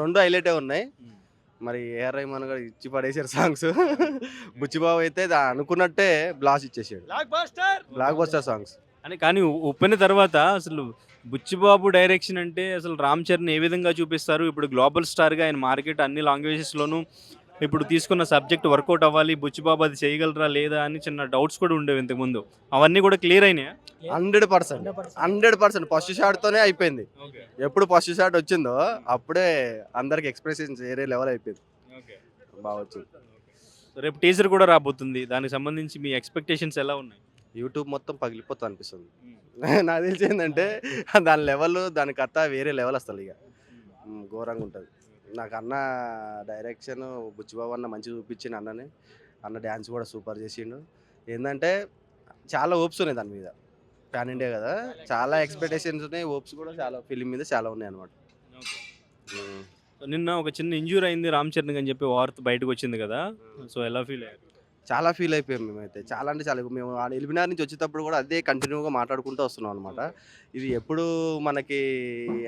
రెండు హైలైటే ఉన్నాయి. మరి ఏఆర్ రెహమాన్ గారు ఇచ్చి పడేసారు సాంగ్స్. బుచ్చిబాబు అయితే అనుకున్నట్టే బ్లాస్ట్ ఇచ్చేసాడు, బ్లాక్ బస్టర్ సాంగ్స్ అని. కానీ ఉప్పెన తర్వాత అసలు బుచ్చిబాబు డైరెక్షన్ అంటే అసలు రామ్ చరణ్ ఏ విధంగా చూపిస్తారు? ఇప్పుడు గ్లోబల్ స్టార్గా ఆయన మార్కెట్ అన్ని లాంగ్వేజెస్లోనూ ఇప్పుడు తీసుకున్న సబ్జెక్ట్ వర్కౌట్ అవ్వాలి, బుచ్చిబాబు అది చేయగలరా లేదా అని చిన్న డౌట్స్ కూడా ఉండేవి ఇంతకుముందు. అవన్నీ కూడా క్లియర్ అయినాయా? 100% ఫస్ట్ షాట్తోనే అయిపోయింది. ఎప్పుడు ఫస్ట్ షాట్ వచ్చిందో అప్పుడే అందరికి ఎక్స్ప్రెషన్స్ వేరే లెవెల్ అయిపోయింది, బాగా వచ్చింది. రేపు టీజర్ కూడా రాబోతుంది, దానికి సంబంధించి మీ ఎక్స్పెక్టేషన్స్ ఎలా ఉన్నాయి? యూట్యూబ్ మొత్తం పగిలిపోతా అనిపిస్తుంది. నాకు తెలిసి ఏంటంటే దాని లెవెల్, దాని కథ వేరే లెవెల్ అసలు. ఇక ఘోరంగా ఉంటుంది. నాకు అన్న డైరెక్షన్, బుచ్చిబాబు అన్న మంచిగా చూపించిండు అన్నని. అన్న డ్యాన్స్ కూడా సూపర్ చేసిండు. ఏంటంటే చాలా హోప్స్ ఉన్నాయి దాని మీద, ప్యాన్ ఇండియా కదా, చాలా ఎక్స్పెక్టేషన్స్ ఉన్నాయి, హోప్స్ కూడా చాలా ఫిలిం మీద చాలా ఉన్నాయి అనమాట. నిన్న ఒక చిన్న ఇంజ్యూర్ అయింది రామ్ చరణ్ అని చెప్పి వార్త బయటకు వచ్చింది కదా, సో ఎలా ఫీల్ అయ్యారు? చాలా ఫీల్ అయిపోయాం మేమైతే. చాలా అంటే చాలా. మేము ఎలిమినార్ నుంచి వచ్చేటప్పుడు కూడా అదే కంటిన్యూగా మాట్లాడుకుంటూ వస్తున్నాం అనమాట. ఇది ఎప్పుడు మనకి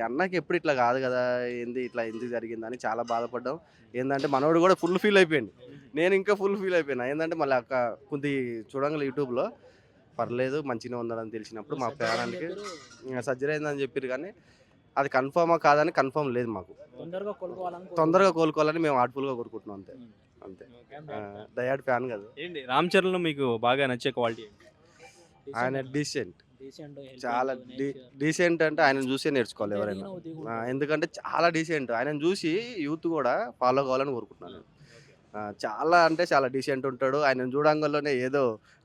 అన్నకి ఎప్పుడు ఇట్లా కాదు కదా, ఏంది ఇట్లా ఎందుకు జరిగిందని చాలా బాధపడ్డాం. ఏంటంటే మనోడు కూడా ఫుల్ ఫీల్ అయిపోయింది. నేను ఇంకా ఫుల్ ఫీల్ అయిపోయినా. ఏంటంటే మళ్ళీ కొద్ది చూడంగా యూట్యూబ్లో పర్లేదు మంచిగా ఉందని తెలిసినప్పుడు మా పేరానికి సర్జరీ అయిందని చెప్పారు, కానీ అది కన్ఫర్మా కాదని కన్ఫర్మ్ లేదు మాకు. తొందరగా కోలుకోవాలని మేము హార్ట్ఫుల్గా కోరుకుంటున్నాం అంతే. అంతే. డయాడ్ ఫ్యాన్ కదా. ఏంటి రామ్ చరణ్లో మీకు బాగా నచ్చే క్వాలిటీ ఏంటి? ఆయన డీసెంట్, చాలా డీసెంట్ అంటే ఆయన చూసే నేర్చుకోవాలి ఎవరైనా. ఎందుకంటే చాలా డీసెంట్. ఆయన చూసి యూత్ కూడా ఫాలో కావాలని కోరుకుంటున్నాను నేను. చాలా అంటే చాలా డీసెంట్ ఉంటాడు. ఆయన చూడంగానే ఏదో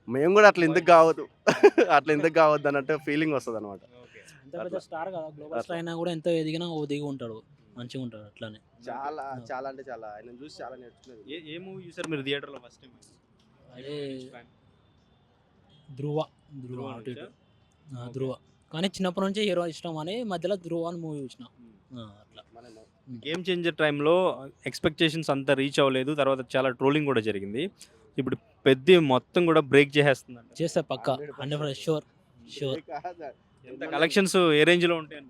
మేము కూడా అట్లా ఎందుకు కావద్దు అట్లా ఎందుకు కావద్దు అన్నట్టు ఫీలింగ్ వస్తుంది అనమాట. స్టార్ కదా, గ్లోబల్ స్టార్ అయినా కూడా ఎంత ఎదిగినా ఓ దిగి ఉంటాడు, మంచిగా ఉంటాడు అట్లానే. చాలా చాలా అంటే చాలా ఆయన చూసి చాలా నేర్చుకునేది. ఏ మూవీ చూసారు మీరు థియేటర్లో ఫస్ట్ టైం? అదే ధ్రువ ధ్రువ అటు ఇటు. ధ్రువ కానీ చిన్నప్పటి నుంచి హీరో ఇష్టం అని మధ్యలో ధ్రువ అని మూవీ చూసిన. అట్లా గేమ్ చేంజర్ టైంలో ఎక్స్పెక్టేషన్స్ అంతా రీచ్ అవ్వలేదు, తర్వాత చాలా ట్రోలింగ్ కూడా జరిగింది. ఇప్పుడు పెద్ద మొత్తం కూడా బ్రేక్ చేసేస్తుందంట. చేస్తే పక్క 100% షూర్ షూర్ ఎంత కలెక్షన్స్ ఏ రేంజ్లో ఉంటాయి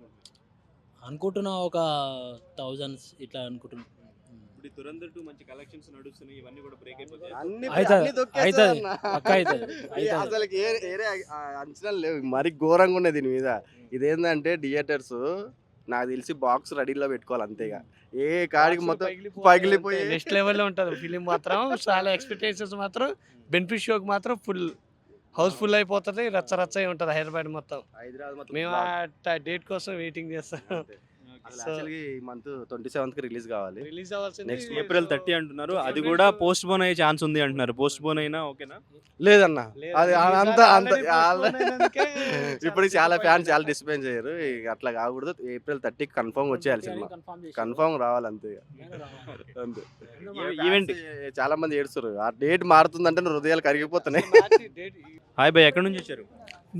అనుకుంటున్నా, ఒక 1000s ఇట్లా అనుకుంటున్నా. ఇప్పుడు దురంధర్ 2 మంచి కలెక్షన్స్ నడుస్తున్నాయి, ఇవన్నీ కూడా బ్రేక్ అయిపోతాయి. పక్క అవుతుంది. అసలు ఏరే అంచనాలు లేవు, మరి ఘోరంగా ఉన్నది దీని మీద. ఇదేంటంటే థియేటర్స్ నాకు తెలిసి బాక్స్ రెడీలో పెట్టుకోవాలి అంతేగా. ఏ కాడికి మొత్తం పగిలిపోయి నెక్స్ట్ లెవెల్లో ఉంటుంది ఫిలిం మాత్రం. చాలా ఎక్స్పెక్టేషన్స్ మాత్రం బెనిఫిట్ షోకి మాత్రం ఫుల్ హౌస్ఫుల్ అయిపోతుంది, రచ్చ రచ్చ అయి ఉంటుంది హైదరాబాద్ మొత్తం. హైదరాబాద్ మేము ఆ డేట్ కోసం వెయిటింగ్ చేస్తాం. యాక్చువల్గా ఈ మంత్ 27th రిలీజ్ కావాలి. రిలీజ్ అవ్వాల్సింది నెక్స్ట్ ఏప్రిల్ 30 అంటున్నారు, అది కూడా పోస్ట్ పోన్ అయ్యే ఛాన్స్ ఉంది అంటున్నారు. పోస్ట్ పోన్ అయినా ఓకేనా? లేదన్న, అది అంత ఇప్పుడు చాలా ఫ్యాన్స్ చాలా డిస్పెన్స్ అయ్యారు. అట్లా కాకూడదు. ఏప్రిల్ 30కి కన్ఫర్మ్ వచ్చేయాలి సినిమా, కన్ఫర్మ్ రావాలి అంతే. అంతే. ఈవెంట్ చాలా మంది ఏడుస్తారు, ఆ డేట్ మారుతుందంటే హృదయాలు కరిగిపోతున్నాయి. హాయ్ బాయ్, ఎక్కడి నుంచి వచ్చారు?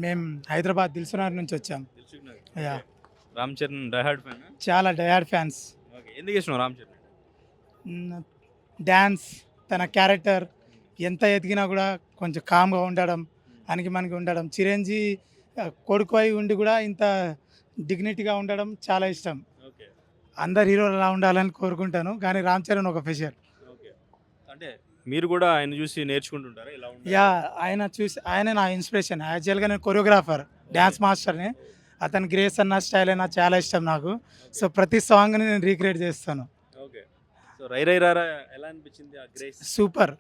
మేము హైదరాబాద్ దిల్సుఖ్నగర్ నుంచి వచ్చాం. Yeah, Ram Charan diehard fan. చాలా డయాడ్ ఫ్యాన్స్. ఓకే, ఎందుకు ఇష్టం రామ్ చరణ్? డ్యాన్స్, తన క్యారెక్టర్ ఎంత ఎదిగినా కూడా కొంచెం కామ్గా ఉండడం, మనకి ఉండడం. చిరంజీవి కొడుకు అయి ఉండి కూడా ఇంత డిగ్నిటీగా ఉండడం చాలా ఇష్టం. ఓకే అందరు హీరోలు అలా ఉండాలని కోరుకుంటాను, కానీ రామ్ చరణ్ ఒక ఫెషర్. ఓకే, అంటే మీరు కూడా ఆయన చూసి నేర్చుకుంటుంటారా ఇలా ఉండాలి? యా, ఆయన నా ఇన్స్పిరేషన్. యాక్చువల్గా నేను కొరియోగ్రాఫర్, డ్యాన్స్ మాస్టర్ని. అతని గ్రేస్ అన్న స్టైల్ అయినా చాలా ఇష్టం నాకు. సో ప్రతి సాంగ్ని నేను రీక్రియేట్ చేస్తాను. ఓకే, సో రై రై రారా ఎలా అనిపించింది ఆ గ్రేస్? Super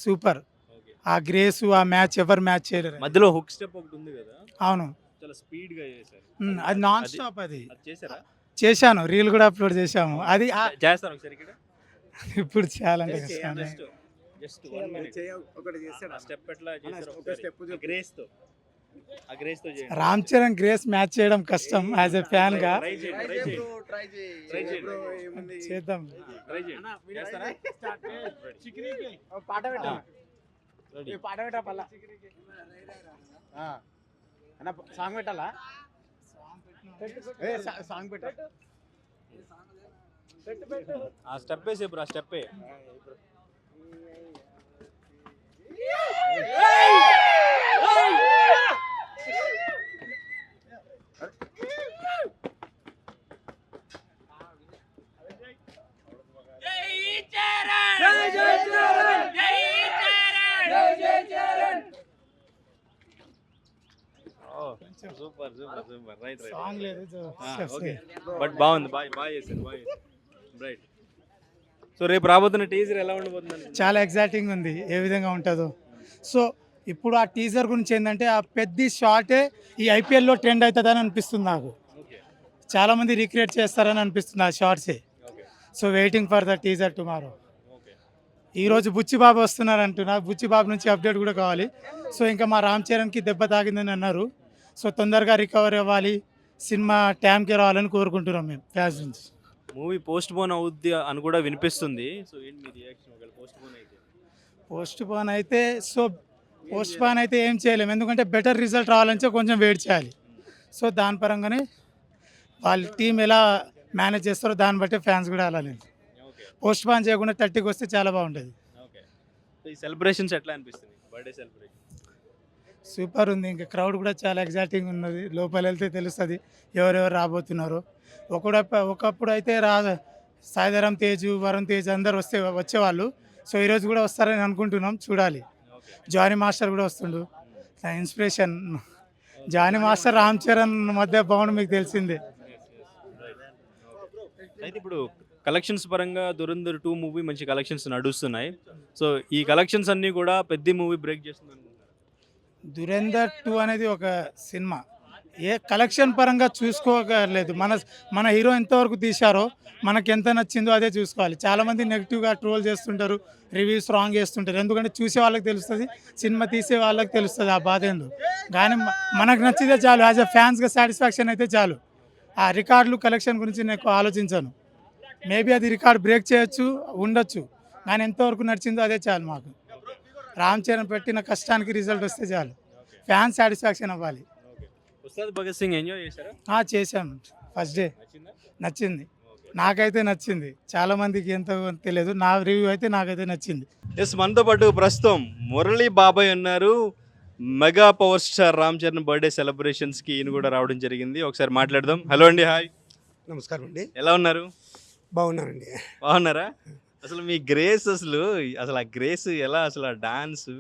super. ఓకే, ఆ గ్రేస్, ఆ మ్యాచ్ ఎవరు మ్యాచ్ చేయలేరు. మధ్యలో హుక్ స్టెప్ ఒకటి ఉంది కదా, అవును, చాలా స్పీడ్ గా చేశారు. అది నాన్ స్టాప్. అది చేశారా? చేశాను, రీల్ కూడా అప్లోడ్ చేశాము. అది చేస్తారు ఒకసారి ఇక్కడ. ఇప్పుడు చాలా జస్ట్ 1 minute ఒకటి చేశాడు. ఆ స్టెప్ ఎట్లా చేశారు? ఒక స్టెప్ గ్రేస్ తో, ఆ గ్రేస్ తో చేయండి. రామ్ చరణ్ గ్రేస్ మ్యాచ్ చేయడం కష్టం. యాజ్ ఎ ఫ్యాన్ గా ట్రై చేయండి. చేద్దాం. ట్రై చేయండి. చేస్తారా? పాట పెట్టా, రెడీ. పాట పెట్టా పల్ల అన్న, సాంగ్ పెట్టాలా? సాంగ్ పెట్టా, ఆ స్టెప్ వేసి ఇప్పుడు ఆ step super super super. Right song right. లేదు. ఓకే, బట్ బాగుంది, బాగా చేశారు, రైట్. సో రేపు రాబోతున్న టీజర్ ఎలా ఉండబోతుంది? చాలా ఎగ్జైటింగ్ ఉంది, ఏ విధంగా ఉంటుందో. సో ఇప్పుడు ఆ టీజర్ గురించి ఏంటంటే, ఆ పెద్ద షార్టే ఈ ఐపీఎల్లో ట్రెండ్ అవుతుందని అనిపిస్తుంది నాకు. ఓకే చాలామంది రీక్రియేట్ చేస్తారని అనిపిస్తుంది ఆ షార్ట్సే. Okay so waiting for the teaser tomorrow. Okay. ఈరోజు బుచ్చిబాబు వస్తున్నారు అంటున్నారు. బుచ్చిబాబు నుంచి అప్డేట్ కూడా కావాలి. సో ఇంకా మా రామ్ చరణ్కి దెబ్బ తాకిందని అన్నారు. సో తొందరగా రికవర్ అవ్వాలి, సినిమా టైంకి రావాలని కోరుకుంటున్నాం మేము ఫ్యాన్స్ నుంచి. మూవీ పోస్ట్ పోన్ అవుద్ది అని కూడా వినిపిస్తుంది. సో ఏంటి మీ రియాక్షన్ ఒకవేళ పోస్ట్ పోన్ అయితే? పోస్ట్ పోన్ అయితే ఏం చేయలేము, ఎందుకంటే బెటర్ రిజల్ట్ రావాలంటే కొంచెం వెయిట్ చేయాలి. సో దాని పరంగానే వాళ్ళ టీం ఎలా మేనేజ్ చేస్తారో దాన్ని బట్టి ఫ్యాన్స్ కూడా అలానే. ఓకే పోస్ట్ పోన్ చేయకుండా 30కి వస్తే చాలా బాగుంటుంది. ఓకే. ఈ సెలబ్రేషన్స్ ఎట్లా అనిపిస్తుంది, బర్త్డే సెలబ్రేషన్? సూపర్ ఉంది. ఇంకా క్రౌడ్ కూడా చాలా ఎగ్జైటింగ్ ఉన్నది. లోపల వెళ్తే తెలుస్తుంది ఎవరెవరు రాబోతున్నారో. ఒకప్పుడు అయితే సాయిధరం తేజు, వరుణ్ తేజ్ అందరు వచ్చేవాళ్ళు. సో ఈరోజు కూడా వస్తారని అనుకుంటున్నాం, చూడాలి. జానీ మాస్టర్ కూడా వస్తుండు, ఇన్స్పిరేషన్. జానీ మాస్టర్ రామ్ చరణ్ మధ్య బాగుండు, మీకు తెలిసిందే. అయితే ఇప్పుడు కలెక్షన్స్ పరంగా దురంధర్ 2 మూవీ మంచి కలెక్షన్స్ నడుస్తున్నాయి. సో ఈ కలెక్షన్స్ అన్నీ కూడా పెద్ద మూవీ బ్రేక్ చేస్తుంది అనుకుంటున్నారు? దురేందర్ 2 అనేది ఒక సినిమా, ఏ కలెక్షన్ పరంగా చూసుకోగలేదు. మన హీరో ఎంతవరకు తీశారో మనకి ఎంత నచ్చిందో అదే చూసుకోవాలి. చాలామంది నెగిటివ్గా ట్రోల్ చేస్తుంటారు, రివ్యూస్ రాంగ్ చేస్తుంటారు. ఎందుకంటే చూసే వాళ్ళకి తెలుస్తుంది, సినిమా తీసే వాళ్ళకి తెలుస్తుంది ఆ బాధ ఏందో. కానీ మనకు నచ్చితే చాలు, యాజ్ ఎ ఫ్యాన్స్గా సాటిస్ఫాక్షన్ అయితే చాలు. ఆ రికార్డులు కలెక్షన్ గురించి నేను ఎక్కువ ఆలోచించాను. మేబీ అది రికార్డ్ బ్రేక్ చేయొచ్చు, ఉండొచ్చు, కానీ ఎంతవరకు నడిచిందో అదే చాలు మాకు. రామ్ చరణ్ పెట్టిన కష్టానికి రిజల్ట్ వస్తే చాలు, ఫ్యాన్ సాటిస్ఫాక్షన్ అవ్వాలి. ఉస్తాద్ భగత్ సింగ్ ఎంజాయ్ చేశారా? చేశాను. ఫస్ట్ డే నచ్చింది, నాకైతే నచ్చింది. చాలామందికి ఎంత తెలియదు, నా రివ్యూ అయితే నాకైతే నచ్చింది. ఎస్, మనతో పాటు ప్రస్తుతం మురళీ బాబాయ్ ఉన్నారు. Mega power star Ram Charan birthday సెలబ్రేషన్స్కి ఈయన కూడా రావడం జరిగింది. ఒకసారి మాట్లాడదాం. హలో అండి, హాయ్. నమస్కారం అండి. ఎలా ఉన్నారు? బాగున్నానండి. బాగున్నారా? అసలు మీ గ్రేస్ అసలు ఆ గ్రేస్ ఎలా, అసలు ఆ డాన్స్?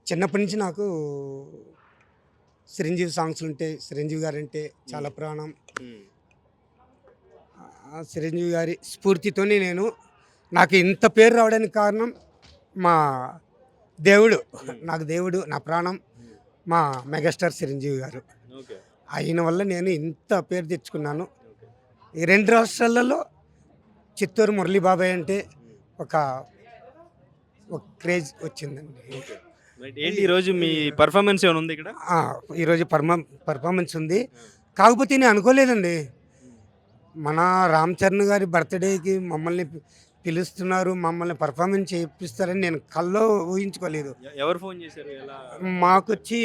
చిన్నప్పటి నుంచి నాకు చిరంజీవి సాంగ్స్లు ఉంటే, చిరంజీవి గారు అంటే చాలా ప్రాణం. ఆ చిరంజీవి గారి స్ఫూర్తితోనే నాకు ఇంత పేరు రావడానికి కారణం మా దేవుడు. నాకు దేవుడు, నా ప్రాణం మా మెగాస్టార్ చిరంజీవి గారు. ఆయన వల్ల నేను ఇంత పేరు తెచ్చుకున్నాను. ఈ 2 రాష్ట్రాలలో చిత్తూరు మురళీ బాబాయ్ అంటే ఒక క్రేజ్ వచ్చిందండి. ఏంటి ఈరోజు మీ పర్ఫార్మెన్స్ ఏమైనా ఉంది ఇక్కడ? ఈరోజు పర్ఫార్మెన్స్ ఉంది. కాకపోతే నేను అనుకోలేదండి, మన రామ్ చరణ్ గారి బర్త్డేకి మమ్మల్ని పిలుస్తున్నారు, మమ్మల్ని పర్ఫార్మెన్స్ చేపిస్తారని నేను కల్లో ఊహించుకోలేదు. ఎవరు ఫోన్ చేశారు? మాకొచ్చి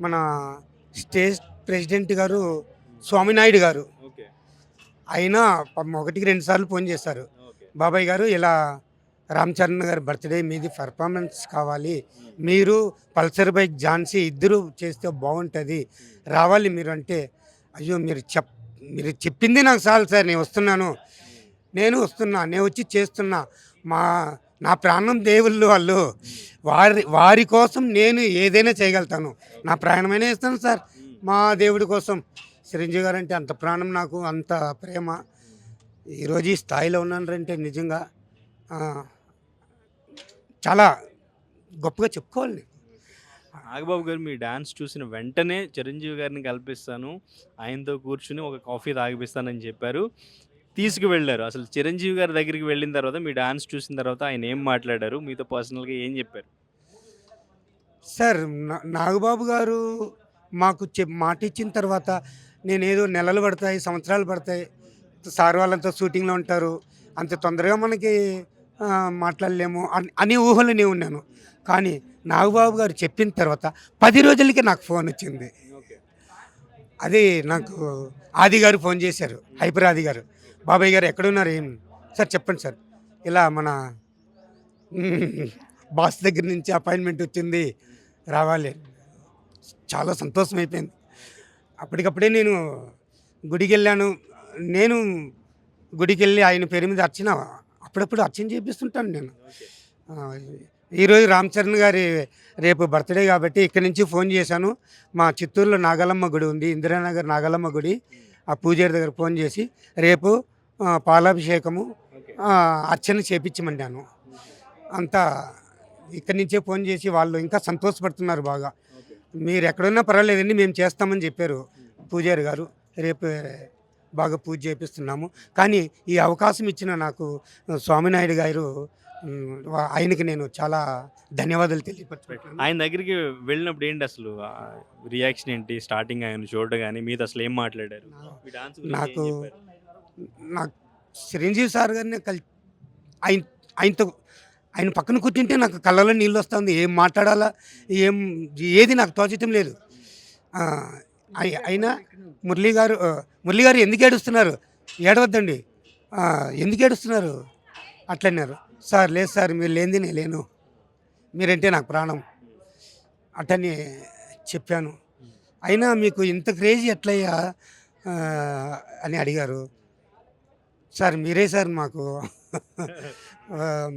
మన స్టేట్ ప్రెసిడెంట్ గారు స్వామినాయుడు గారు, ఆయన 1-2 సార్లు ఫోన్ చేశారు. బాబాయ్ గారు, ఇలా రామ్ చరణ్ గారి బర్త్డే మీది పర్ఫార్మెన్స్ కావాలి, మీరు పల్సర్ బైక్ ఝాన్సీ ఇద్దరు చేస్తే బాగుంటుంది, రావాలి మీరు అంటే. అయ్యో మీరు చెప్పింది నాకు చాలు సార్, నేను వస్తున్నాను, నేను వచ్చి చేస్తున్నా. నా ప్రాణం దేవుళ్ళు వాళ్ళు, వారి కోసం నేను ఏదైనా చేయగలుగుతాను, నా ప్రాణమైనా ఇస్తాను సార్ మా దేవుడి కోసం. చిరంజీవి గారు అంటే అంత ప్రాణం నాకు, అంత ప్రేమ. ఈరోజు ఈ స్థాయిలో ఉన్నానంటే నిజంగా చాలా గొప్పగా చెప్పుకోవాలి. నాగబాబు గారు, మీ డాన్స్ చూసిన వెంటనే చిరంజీవి గారిని కల్పిస్తాను, ఆయనతో కూర్చుని ఒక కాఫీ తాగిపిస్తానని చెప్పారు, తీసుకువెళ్ళారు. అసలు చిరంజీవి గారి దగ్గరికి వెళ్ళిన తర్వాత, మీ డాన్స్ చూసిన తర్వాత ఆయన ఏం మాట్లాడారు, మీతో పర్సనల్గా ఏం చెప్పారు? సార్, నాగబాబు గారు మాకు మాట ఇచ్చిన తర్వాత, నేనేదో నెలలు పడతాయి, సంవత్సరాలు పడతాయి, సార్ వాళ్ళంతా షూటింగ్లో ఉంటారు, అంత తొందరగా మనకి మాట్లాడలేము అని ఊహలోనే ఉన్నాను. కానీ నాగబాబు గారు చెప్పిన తర్వాత 10 రోజులకి నాకు ఫోన్ వచ్చింది. అది నాకు ఆది గారు ఫోన్ చేశారు, హైపర్ ఆది గారు. బాబాయ్ గారు ఎక్కడున్నారు? ఏం సార్ చెప్పండి సార్, ఇలా మన బాస్ దగ్గర నుంచి అపాయింట్మెంట్ వచ్చింది, రావాలి. చాలా సంతోషం అయిపోయింది. అప్పటికప్పుడే నేను గుడికి వెళ్ళాను. నేను గుడికి వెళ్ళి ఆయన పేరు మీద అప్పుడప్పుడు అర్చన చేపిస్తుంటాను నేను. ఈరోజు రామ్ చరణ్ గారి రేపు బర్త్డే కాబట్టి ఇక్కడి నుంచి ఫోన్ చేశాను. మా చిత్తూరులో నాగలమ్మ గుడి ఉంది, ఇందిరానగర్ నాగలమ్మ గుడి, ఆ పూజారి దగ్గర ఫోన్ చేసి రేపు పాలాభిషేకము అర్చన చేపించమన్నాను. అంతా ఇక్కడి నుంచే ఫోన్ చేసి వాళ్ళు ఇంకా సంతోషపడుతున్నారు బాగా. మీరు ఎక్కడున్నా పర్వాలేదండి, మేము చేస్తామని చెప్పారు పూజారి గారు. రేపు బాగా పూజ చేపిస్తున్నాము. కానీ ఈ అవకాశం ఇచ్చిన నాకు స్వామినాయుడు గారు, ఆయనకి నేను చాలా ధన్యవాదాలు తెలియపరచుకుంటున్నాను. ఆయన దగ్గరికి వెళ్ళినప్పుడు ఏంటి అసలు రియాక్షన్ ఏంటి? స్టార్టింగ్ ఆయన చూడడం కానీ మీద అసలు ఏం మాట్లాడారు? నాకు చిరంజీవి సార్ గారిని ఆయన పక్కన కూర్చుంటే నాకు కళ్ళలో నీళ్ళు వస్తుంది. ఏం మాట్లాడాలా, ఏది నాకు తోచటం లేదు. అయినా మురళీ గారు ఎందుకు ఏడుస్తున్నారు? ఏడవద్దండి, ఎందుకు ఏడుస్తున్నారు అట్లన్నారు. సార్ లేదు సార్, మీరు లేనిది నేను లేను, మీరంటే నాకు ప్రాణం అట్టని చెప్పాను. అయినా మీకు ఇంత క్రేజీ ఎట్లయ్యా అని అడిగారు. సార్ మీరే సార్ మాకు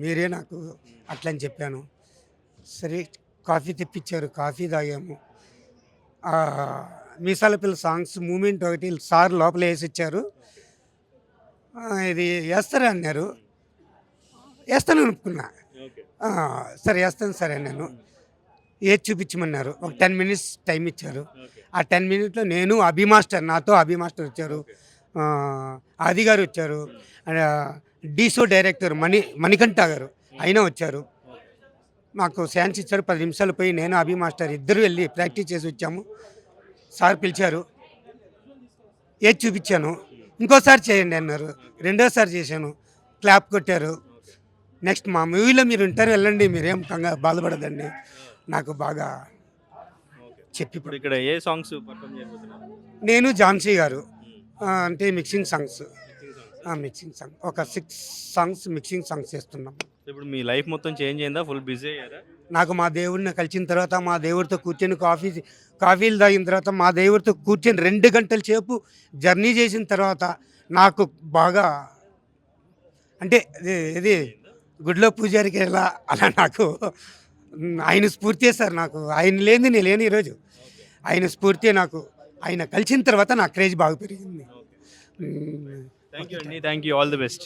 మీరే నాకు అట్లని చెప్పాను. సరే కాఫీ తెప్పించారు, కాఫీ తాగాము. మీసాల పిల్ల సాంగ్స్ మూమెంట్ ఒకటి సార్ లోపల వేసి ఇచ్చారు. ఇది వేస్తారా అన్నారు, వేస్తాను అనుకున్నా. సరే వేస్తాను సరే అన్నాను. ఏది చూపించమన్నారు. ఒక 10 minutes టైం ఇచ్చారు. ఆ 10 minutesలో నేను అభిమాస్టర్, నాతో అభిమాస్టర్ వచ్చారు, ఆది గారు వచ్చారు, డీసో డైరెక్టర్ మణికంఠ గారు అయినా వచ్చారు. మాకు ఛాన్స్ ఇచ్చారు. 10 నిమిషాలు పోయి నేను అభిమాస్టర్ ఇద్దరు వెళ్ళి ప్రాక్టీస్ చేసి వచ్చాము. సార్ పిలిచారు, ఏది చూపించాను, ఇంకోసారి చేయండి అన్నారు. రెండోసారి చేశాను, క్లాప్ కొట్టారు. నెక్స్ట్ మా మూవీలో మీరు ఉంటారు, వెళ్ళండి, మీరేం బాధపడదండి, నాకు బాగా చెప్పి. ఇప్పుడు ఇక్కడ ఏ సాంగ్స్ పర్ఫామ్ చేయబోతున్నారు? నేను ఝాన్సీ గారు అంటే మిక్సింగ్ సాంగ్స్ ఒక 6 songs మిక్సింగ్ సాంగ్స్ చేస్తున్నాం. ఇప్పుడు మీ లైఫ్ మొత్తం చేంజ్ అయిందా? ఫుల్ బిజీ అయ్యారా? నాకు మా దేవుడిని కలిసిన తర్వాత, మా దేవుడితో కూర్చొని కాఫీలు తాగిన తర్వాత, మా దేవుడితో కూర్చొని 2 గంటల సేపు జర్నీ చేసిన తర్వాత నాకు బాగా అంటే ఇది గుడిలో పూజారికి ఎలా అలా నాకు ఆయన స్ఫూర్తి సార్. నాకు ఆయన లేని నేను లేని ఈరోజు. ఆయన స్ఫూర్తి నాకు, ఆయన కలిసిన తర్వాత నా క్రేజ్ బాగా పెరిగింది. థ్యాంక్ యూ అండి, thank you, all the best.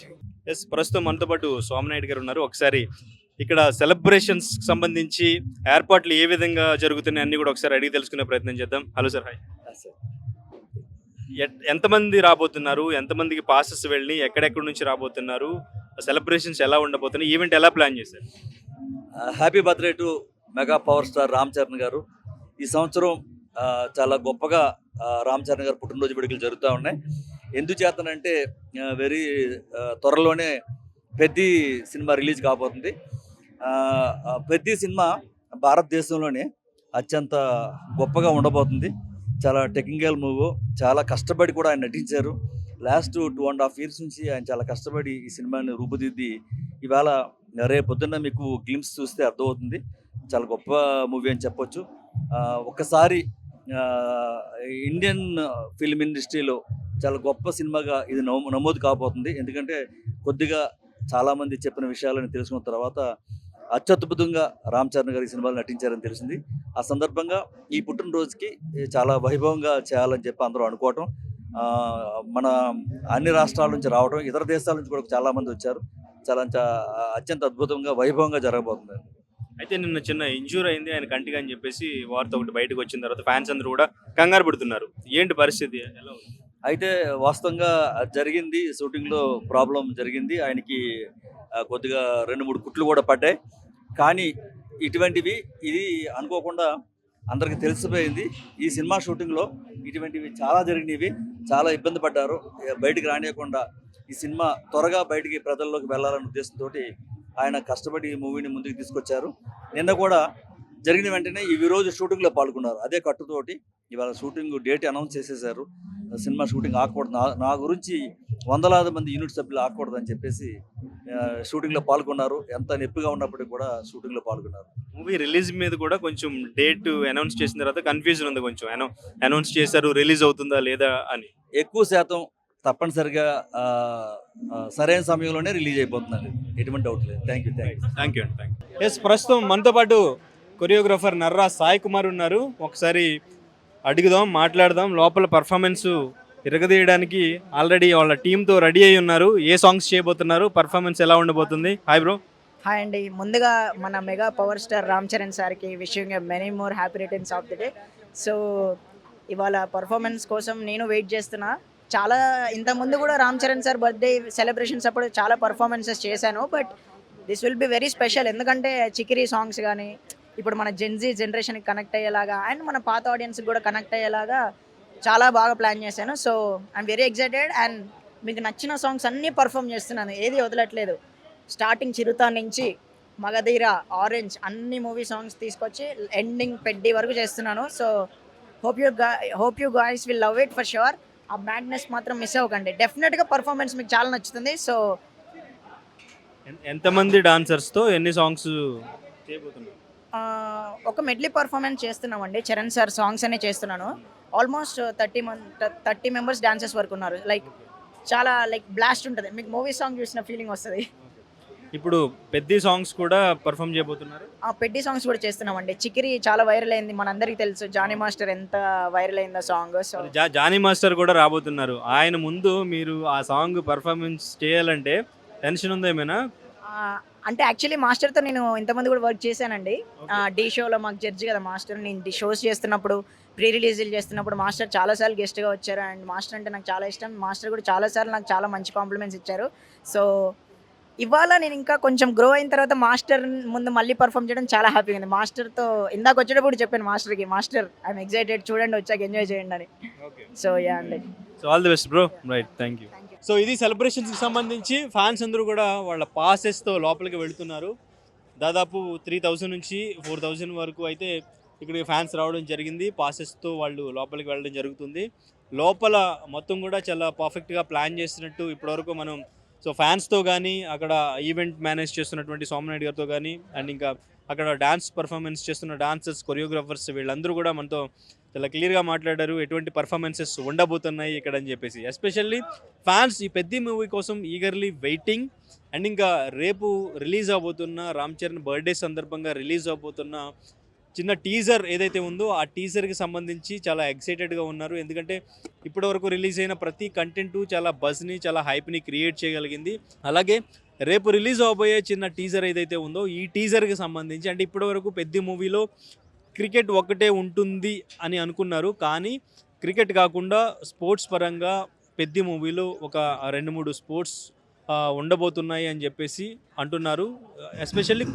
Yes, ప్రస్తుతం మనతో పాటు సోమనాయుడు గారు ఉన్నారు. ఒకసారి ఇక్కడ సెలబ్రేషన్స్ సంబంధించి ఏర్పాట్లు ఏ విధంగా జరుగుతున్నాయి అన్ని కూడా ఒకసారి అడిగి తెలుసుకునే ప్రయత్నం చేద్దాం. Hello sir, hi. ఎంతమంది రాబోతున్నారు? ఎంతమందికి పాసెస్ వెళ్ళి ఎక్కడెక్కడి నుంచి రాబోతున్నారు? సెలబ్రేషన్స్ ఎలా ఉండబోతున్నాయి? ఈవెంట్ ఎలా ప్లాన్ చేశారు? Happy birthday to mega power star Ram Charan గారు. ఈ సంవత్సరం చాలా గొప్పగా రామ్ చరణ్ గారు పుట్టినరోజు వేడుకలు జరుగుతూ ఉన్నాయి. ఎందుచేతనంటే వెరీ త్వరలోనే పెద్ది సినిమా రిలీజ్ కాబోతుంది. పెద్ది సినిమా భారతదేశంలోనే అత్యంత గొప్పగా ఉండబోతుంది. చాలా టెక్నికల్ మూవీ, చాలా కష్టపడి కూడా ఆయన నటించారు. లాస్ట్ 2.5 years నుంచి ఆయన చాలా కష్టపడి ఈ సినిమాని రూపుదిద్ది ఇవాళ రేపు పొద్దున్న మీకు గ్లిమ్స్ చూస్తే అర్థమవుతుంది. చాలా గొప్ప మూవీ అని చెప్పొచ్చు. ఒక్కసారి ఇండియన్ ఫిల్మ్ ఇండస్ట్రీలో చాలా గొప్ప సినిమాగా ఇది నమోదు కాబోతుంది. ఎందుకంటే కొద్దిగా చాలామంది చెప్పిన విషయాలను తెలుసుకున్న తర్వాత అత్యద్భుతంగా రామ్ చరణ్ గారి సినిమాలు నటించారని తెలిసింది. ఆ సందర్భంగా ఈ పుట్టినరోజుకి చాలా వైభవంగా చేయాలని చెప్పి అందరూ అనుకోవటం, మన అన్ని రాష్ట్రాల నుంచి రావడం, ఇతర దేశాల నుంచి కూడా చాలామంది వచ్చారు. చాలా అత్యంత అద్భుతంగా వైభవంగా జరగబోతుంది. అయితే నిన్న చిన్న ఇంజూర్ అయింది ఆయన కంటిగా అని చెప్పేసి వార్త ఒకటి బయటకు వచ్చిన తర్వాత ఫ్యాన్స్ అందరూ కూడా కంగారు పడుతున్నారు. ఏంటి పరిస్థితి, ఎలా ఉంది? అయితే వాస్తవంగా జరిగింది, షూటింగ్లో ప్రాబ్లం జరిగింది. ఆయనకి కొద్దిగా 2-3 కుట్లు కూడా పడ్డాయి. కానీ ఇటువంటివి ఇది అనుకోకుండా అందరికీ తెలిసిపోయింది. ఈ సినిమా షూటింగ్లో ఇటువంటివి చాలా జరిగినవి, చాలా ఇబ్బంది పడ్డారు. బయటికి రానియకుండా ఈ సినిమా త్వరగా బయటికి ప్రజల్లోకి వెళ్ళాలనే ఉద్దేశంతో ఆయన కష్టపడి ఈ మూవీని ముందుకు తీసుకొచ్చారు. నిన్న కూడా జరిగిన వెంటనే ఈ రోజు షూటింగ్లో పాల్గొన్నారు. అదే కట్టుతోటి ఇవాళ షూటింగ్ డేట్ అనౌన్స్ చేసేసారు. సినిమా షూటింగ్ ఆగకూడదు, నా గురించి వందలాది మంది యూనిట్ సభ్యులు ఆగకూడదు అని చెప్పేసి షూటింగ్లో పాల్గొన్నారు. ఎంత నొప్పిగా ఉన్నప్పటికీ కూడా షూటింగ్లో పాల్గొన్నారు. మూవీ రిలీజ్ మీద కూడా కొంచెం డేట్ అనౌన్స్ చేసిన తర్వాత కన్ఫ్యూజన్ ఉంది. కొంచెం అనౌన్స్ చేశారు, రిలీజ్ అవుతుందా లేదా అని. ఎక్కువ శాతం తప్పనిసరిగా సరైన సమయంలోనే రిలీజ్ అయిపోతుందండి, ఎటువంటి డౌట్ లేదు. థ్యాంక్ యూ థ్యాంక్ యూ అండి, థ్యాంక్ యూ. ఎస్, ప్రస్తుతం మనతో పాటు కొరియోగ్రాఫర్ నర్రా సాయి కుమార్ ఉన్నారు. ఒకసారి అడుగుదాం, మాట్లాడదాం. లోపల పర్ఫార్మెన్స్ ఇరగదీయడానికి ఆల్రెడీ వాళ్ళ టీంతో రెడీ అయి ఉన్నారు. ఏ సాంగ్స్ చేయబోతున్నారు, పర్ఫార్మెన్స్ ఎలా ఉండబోతుంది? Hi bro. హాయ్ అండి. ముందుగా మన mega power star Ram Charan సార్కి wishing many more happy returns of the day. So ఇవాళ పర్ఫార్మెన్స్ కోసం నేను వెయిట్ చేస్తున్నా. చాలా ఇంతకుముందు కూడా Ram Charan sir birthday celebrations అప్పుడు చాలా పర్ఫార్మెన్సెస్ చేశాను. But this will be very special. ఎందుకంటే చికిరీ సాంగ్స్ కానీ ఇప్పుడు మన జెన్జీ జనరేషన్కి కనెక్ట్ అయ్యేలాగా అండ్ మన పాత ఆడియన్స్కి కూడా కనెక్ట్ అయ్యేలాగా చాలా బాగా ప్లాన్ చేశాను. So I'm very excited and మీకు నచ్చిన సాంగ్స్ అన్నీ పర్ఫామ్ చేస్తున్నాను, ఏది వదలట్లేదు. స్టార్టింగ్ చిరుతా నుంచి మగధీర, ఆరెంజ్ అన్ని మూవీ సాంగ్స్ తీసుకొచ్చి ఎండింగ్ పెడ్డి వరకు చేస్తున్నాను. So hope you guys will love it for sure. ఆ మ్యాడ్నెస్ మాత్రం మిస్ అవ్వకండి. డెఫినెట్గా పర్ఫార్మెన్స్ మీకు చాలా నచ్చుతుంది. సో ఎంతమంది డాన్సర్స్తో ఎన్ని సాంగ్స్ చేయబోతున్నారు? ఒక మెడ్లీ పర్ఫార్మెన్స్ చేస్తున్నామండి. చరణ్ సార్ సాంగ్స్ అనే చేస్తున్నాను. ఆల్మోస్ట్ 30 మెంబర్స్ డాన్సర్స్ వరకు ఉన్నారు. లైక్ చాలా లైక్ బ్లాస్ట్ ఉంటుంది. మీకు మూవీ సాంగ్ చూసిన ఫీలింగ్ వస్తుంది. ఇప్పుడు పెద్ద సాంగ్స్ కూడా పర్ఫామ్ చేయబోతున్నారు. పెద్ద సాంగ్స్ కూడా చేస్తున్నామండి. చికిరి చాలా వైరల్ అయింది, మనందరికీ తెలుసు. జానీ మాస్టర్ ఎంత వైరల్ అయిందో సాంగ్. సో జానీ మాస్టర్ కూడా రాబోతున్నారు. ఆయన ముందు మీరు ఆ సాంగ్ పర్ఫార్మెన్స్ చేయాలంటే టెన్షన్ ఉందా ఏమైనా? అంటే యాక్చువల్లీ మాస్టర్తో నేను ఇంతమంది కూడా వర్క్ చేశానండి. డి షోలో మాకు జడ్జి కదా మాస్టర్. నేను షోస్ చేస్తున్నప్పుడు, ప్రీ రిలీజులు చేస్తున్నప్పుడు మాస్టర్ చాలాసార్లు గెస్ట్గా వచ్చారు. అండ్ మాస్టర్ అంటే నాకు చాలా ఇష్టం. మాస్టర్ కూడా చాలాసార్లు నాకు చాలా మంచి కాంప్లిమెంట్స్ ఇచ్చారు. సో ఇవాళ నేను ఇంకా కొంచెం గ్రో అయిన తర్వాత మాస్టర్ ముందు మళ్ళీ పర్ఫామ్ చేయడం చాలా హ్యాపీగా ఉంది. మాస్టర్తో ఇందాక వచ్చేటప్పుడు చెప్పాను మాస్టర్కి, మాస్టర్ ఐఎమ్ ఎక్సైటెడ్, చూడండి వచ్చాక ఎంజాయ్ చేయండి అని. సో యా అండి. So all the best bro. Right, thank you. So ఇది సెలబ్రేషన్స్కి సంబంధించి ఫ్యాన్స్ అందరూ కూడా వాళ్ళ పాసెస్తో లోపలికి వెళుతున్నారు. దాదాపు 3000 నుంచి 4000 వరకు అయితే ఇక్కడికి ఫ్యాన్స్ రావడం జరిగింది. పాసెస్తో వాళ్ళు లోపలికి వెళ్ళడం జరుగుతుంది. లోపల మొత్తం కూడా చాలా పర్ఫెక్ట్గా ప్లాన్ చేసినట్టు ఇప్పటివరకు మనం సో ఫ్యాన్స్తో కానీ, అక్కడ ఈవెంట్ మేనేజ్ చేస్తున్నటువంటి సోమనాయుడు గారితో కానీ, అండ్ ఇంకా అక్కడ డాన్స్ పర్ఫార్మెన్స్ చేస్తున్న డాన్సర్స్, కొరియోగ్రాఫర్స్ వీళ్ళందరూ కూడా మనతో చాలా క్లియర్గా మాట్లాడారు ఎటువంటి పర్ఫార్మెన్సెస్ ఉండబోతున్నాయి ఇక్కడ అని చెప్పేసి. ఎస్పెషల్లీ ఫ్యాన్స్ ఈ పెద్ద మూవీ కోసం ఈగర్లీ వెయిటింగ్. అండ్ ఇంకా రేపు రిలీజ్ అవబోతున్న రామ్ చరణ్ బర్త్డే సందర్భంగా రిలీజ్ అవబోతున్న చిన్న టీజర్ ఏదైతే ఉందో ఆ టీజర్కి సంబంధించి చాలా ఎక్సైటెడ్గా ఉన్నారు. ఎందుకంటే ఇప్పటివరకు రిలీజ్ అయిన ప్రతి కంటెంటు చాలా బజ్ని, చాలా హైప్ని క్రియేట్ చేయగలిగింది. అలాగే రేపు రిలీజ్ అవబోయే చిన్న టీజర్ ఏదైతే ఉందో ఈ టీజర్కి సంబంధించి, అంటే ఇప్పటివరకు పెద్ద మూవీలో క్రికెట్ ఒక్కటే ఉంటుంది అని అనుకున్నారు. కానీ క్రికెట్ కాకుండా స్పోర్ట్స్ పరంగా పెద్ద మూవీలో ఒక 2-3 స్పోర్ట్స్ ఉండబోతున్నాయి అని చెప్పేసి అంటున్నారు. ఎస్పెషల్లీ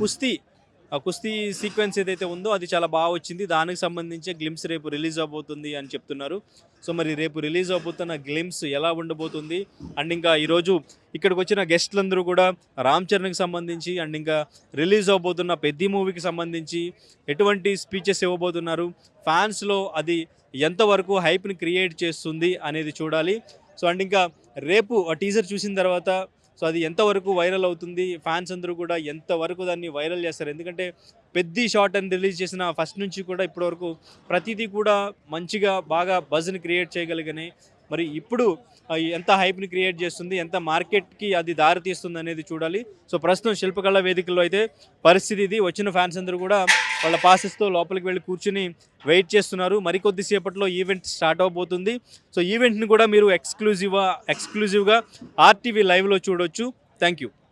ఆ కుస్తీ సీక్వెన్స్ ఏదైతే ఉందో అది చాలా బాగా వచ్చింది. దానికి సంబంధించి గ్లిమ్స్ రేపు రిలీజ్ అవబోతుంది అని చెప్తున్నారు. సో మరి రేపు రిలీజ్ అవబోతున్న గ్లిమ్స్ ఎలా ఉండబోతుంది, అండ్ ఇంకా ఈరోజు ఇక్కడికి వచ్చిన గెస్ట్లందరూ కూడా రామ్ చరణ్కి సంబంధించి అండ్ ఇంకా రిలీజ్ అవబోతున్న పెద్ద మూవీకి సంబంధించి ఎటువంటి స్పీచెస్ ఇవ్వబోతున్నారు, ఫ్యాన్స్లో అది ఎంతవరకు హైప్ని క్రియేట్ చేస్తుంది అనేది చూడాలి. సో అండ్ ఇంకా రేపు ఆ టీజర్ చూసిన తర్వాత సో అది ఎంతవరకు వైరల్ అవుతుంది, ఫ్యాన్స్ అందరూ కూడా ఎంతవరకు దాన్ని వైరల్ చేస్తారు. ఎందుకంటే పెద్ద షార్ట్ అని రిలీజ్ చేసిన ఫస్ట్ నుంచి కూడా ఇప్పటివరకు ప్రతిదీ కూడా మంచిగా బాగా బజ్ని క్రియేట్ చేయగలిగానే. మరి ఇప్పుడు ఎంత హైప్ని క్రియేట్ చేస్తుంది, ఎంత మార్కెట్కి అది దారి తీస్తుంది అనేది చూడాలి. సో ప్రస్తుతం శిల్పకళా వేదికల్లో అయితే పరిస్థితి ఇది. వచ్చిన ఫ్యాన్స్ అందరూ కూడా వాళ్ళ పాసెస్తో లోపలికి వెళ్ళి కూర్చుని వెయిట్ చేస్తున్నారు. మరికొద్దిసేపట్లో ఈవెంట్ స్టార్ట్ అవబోతుంది. సో ఈవెంట్ని కూడా మీరు ఎక్స్క్లూజివ్గా RTV లైవ్లో చూడొచ్చు. Thank you.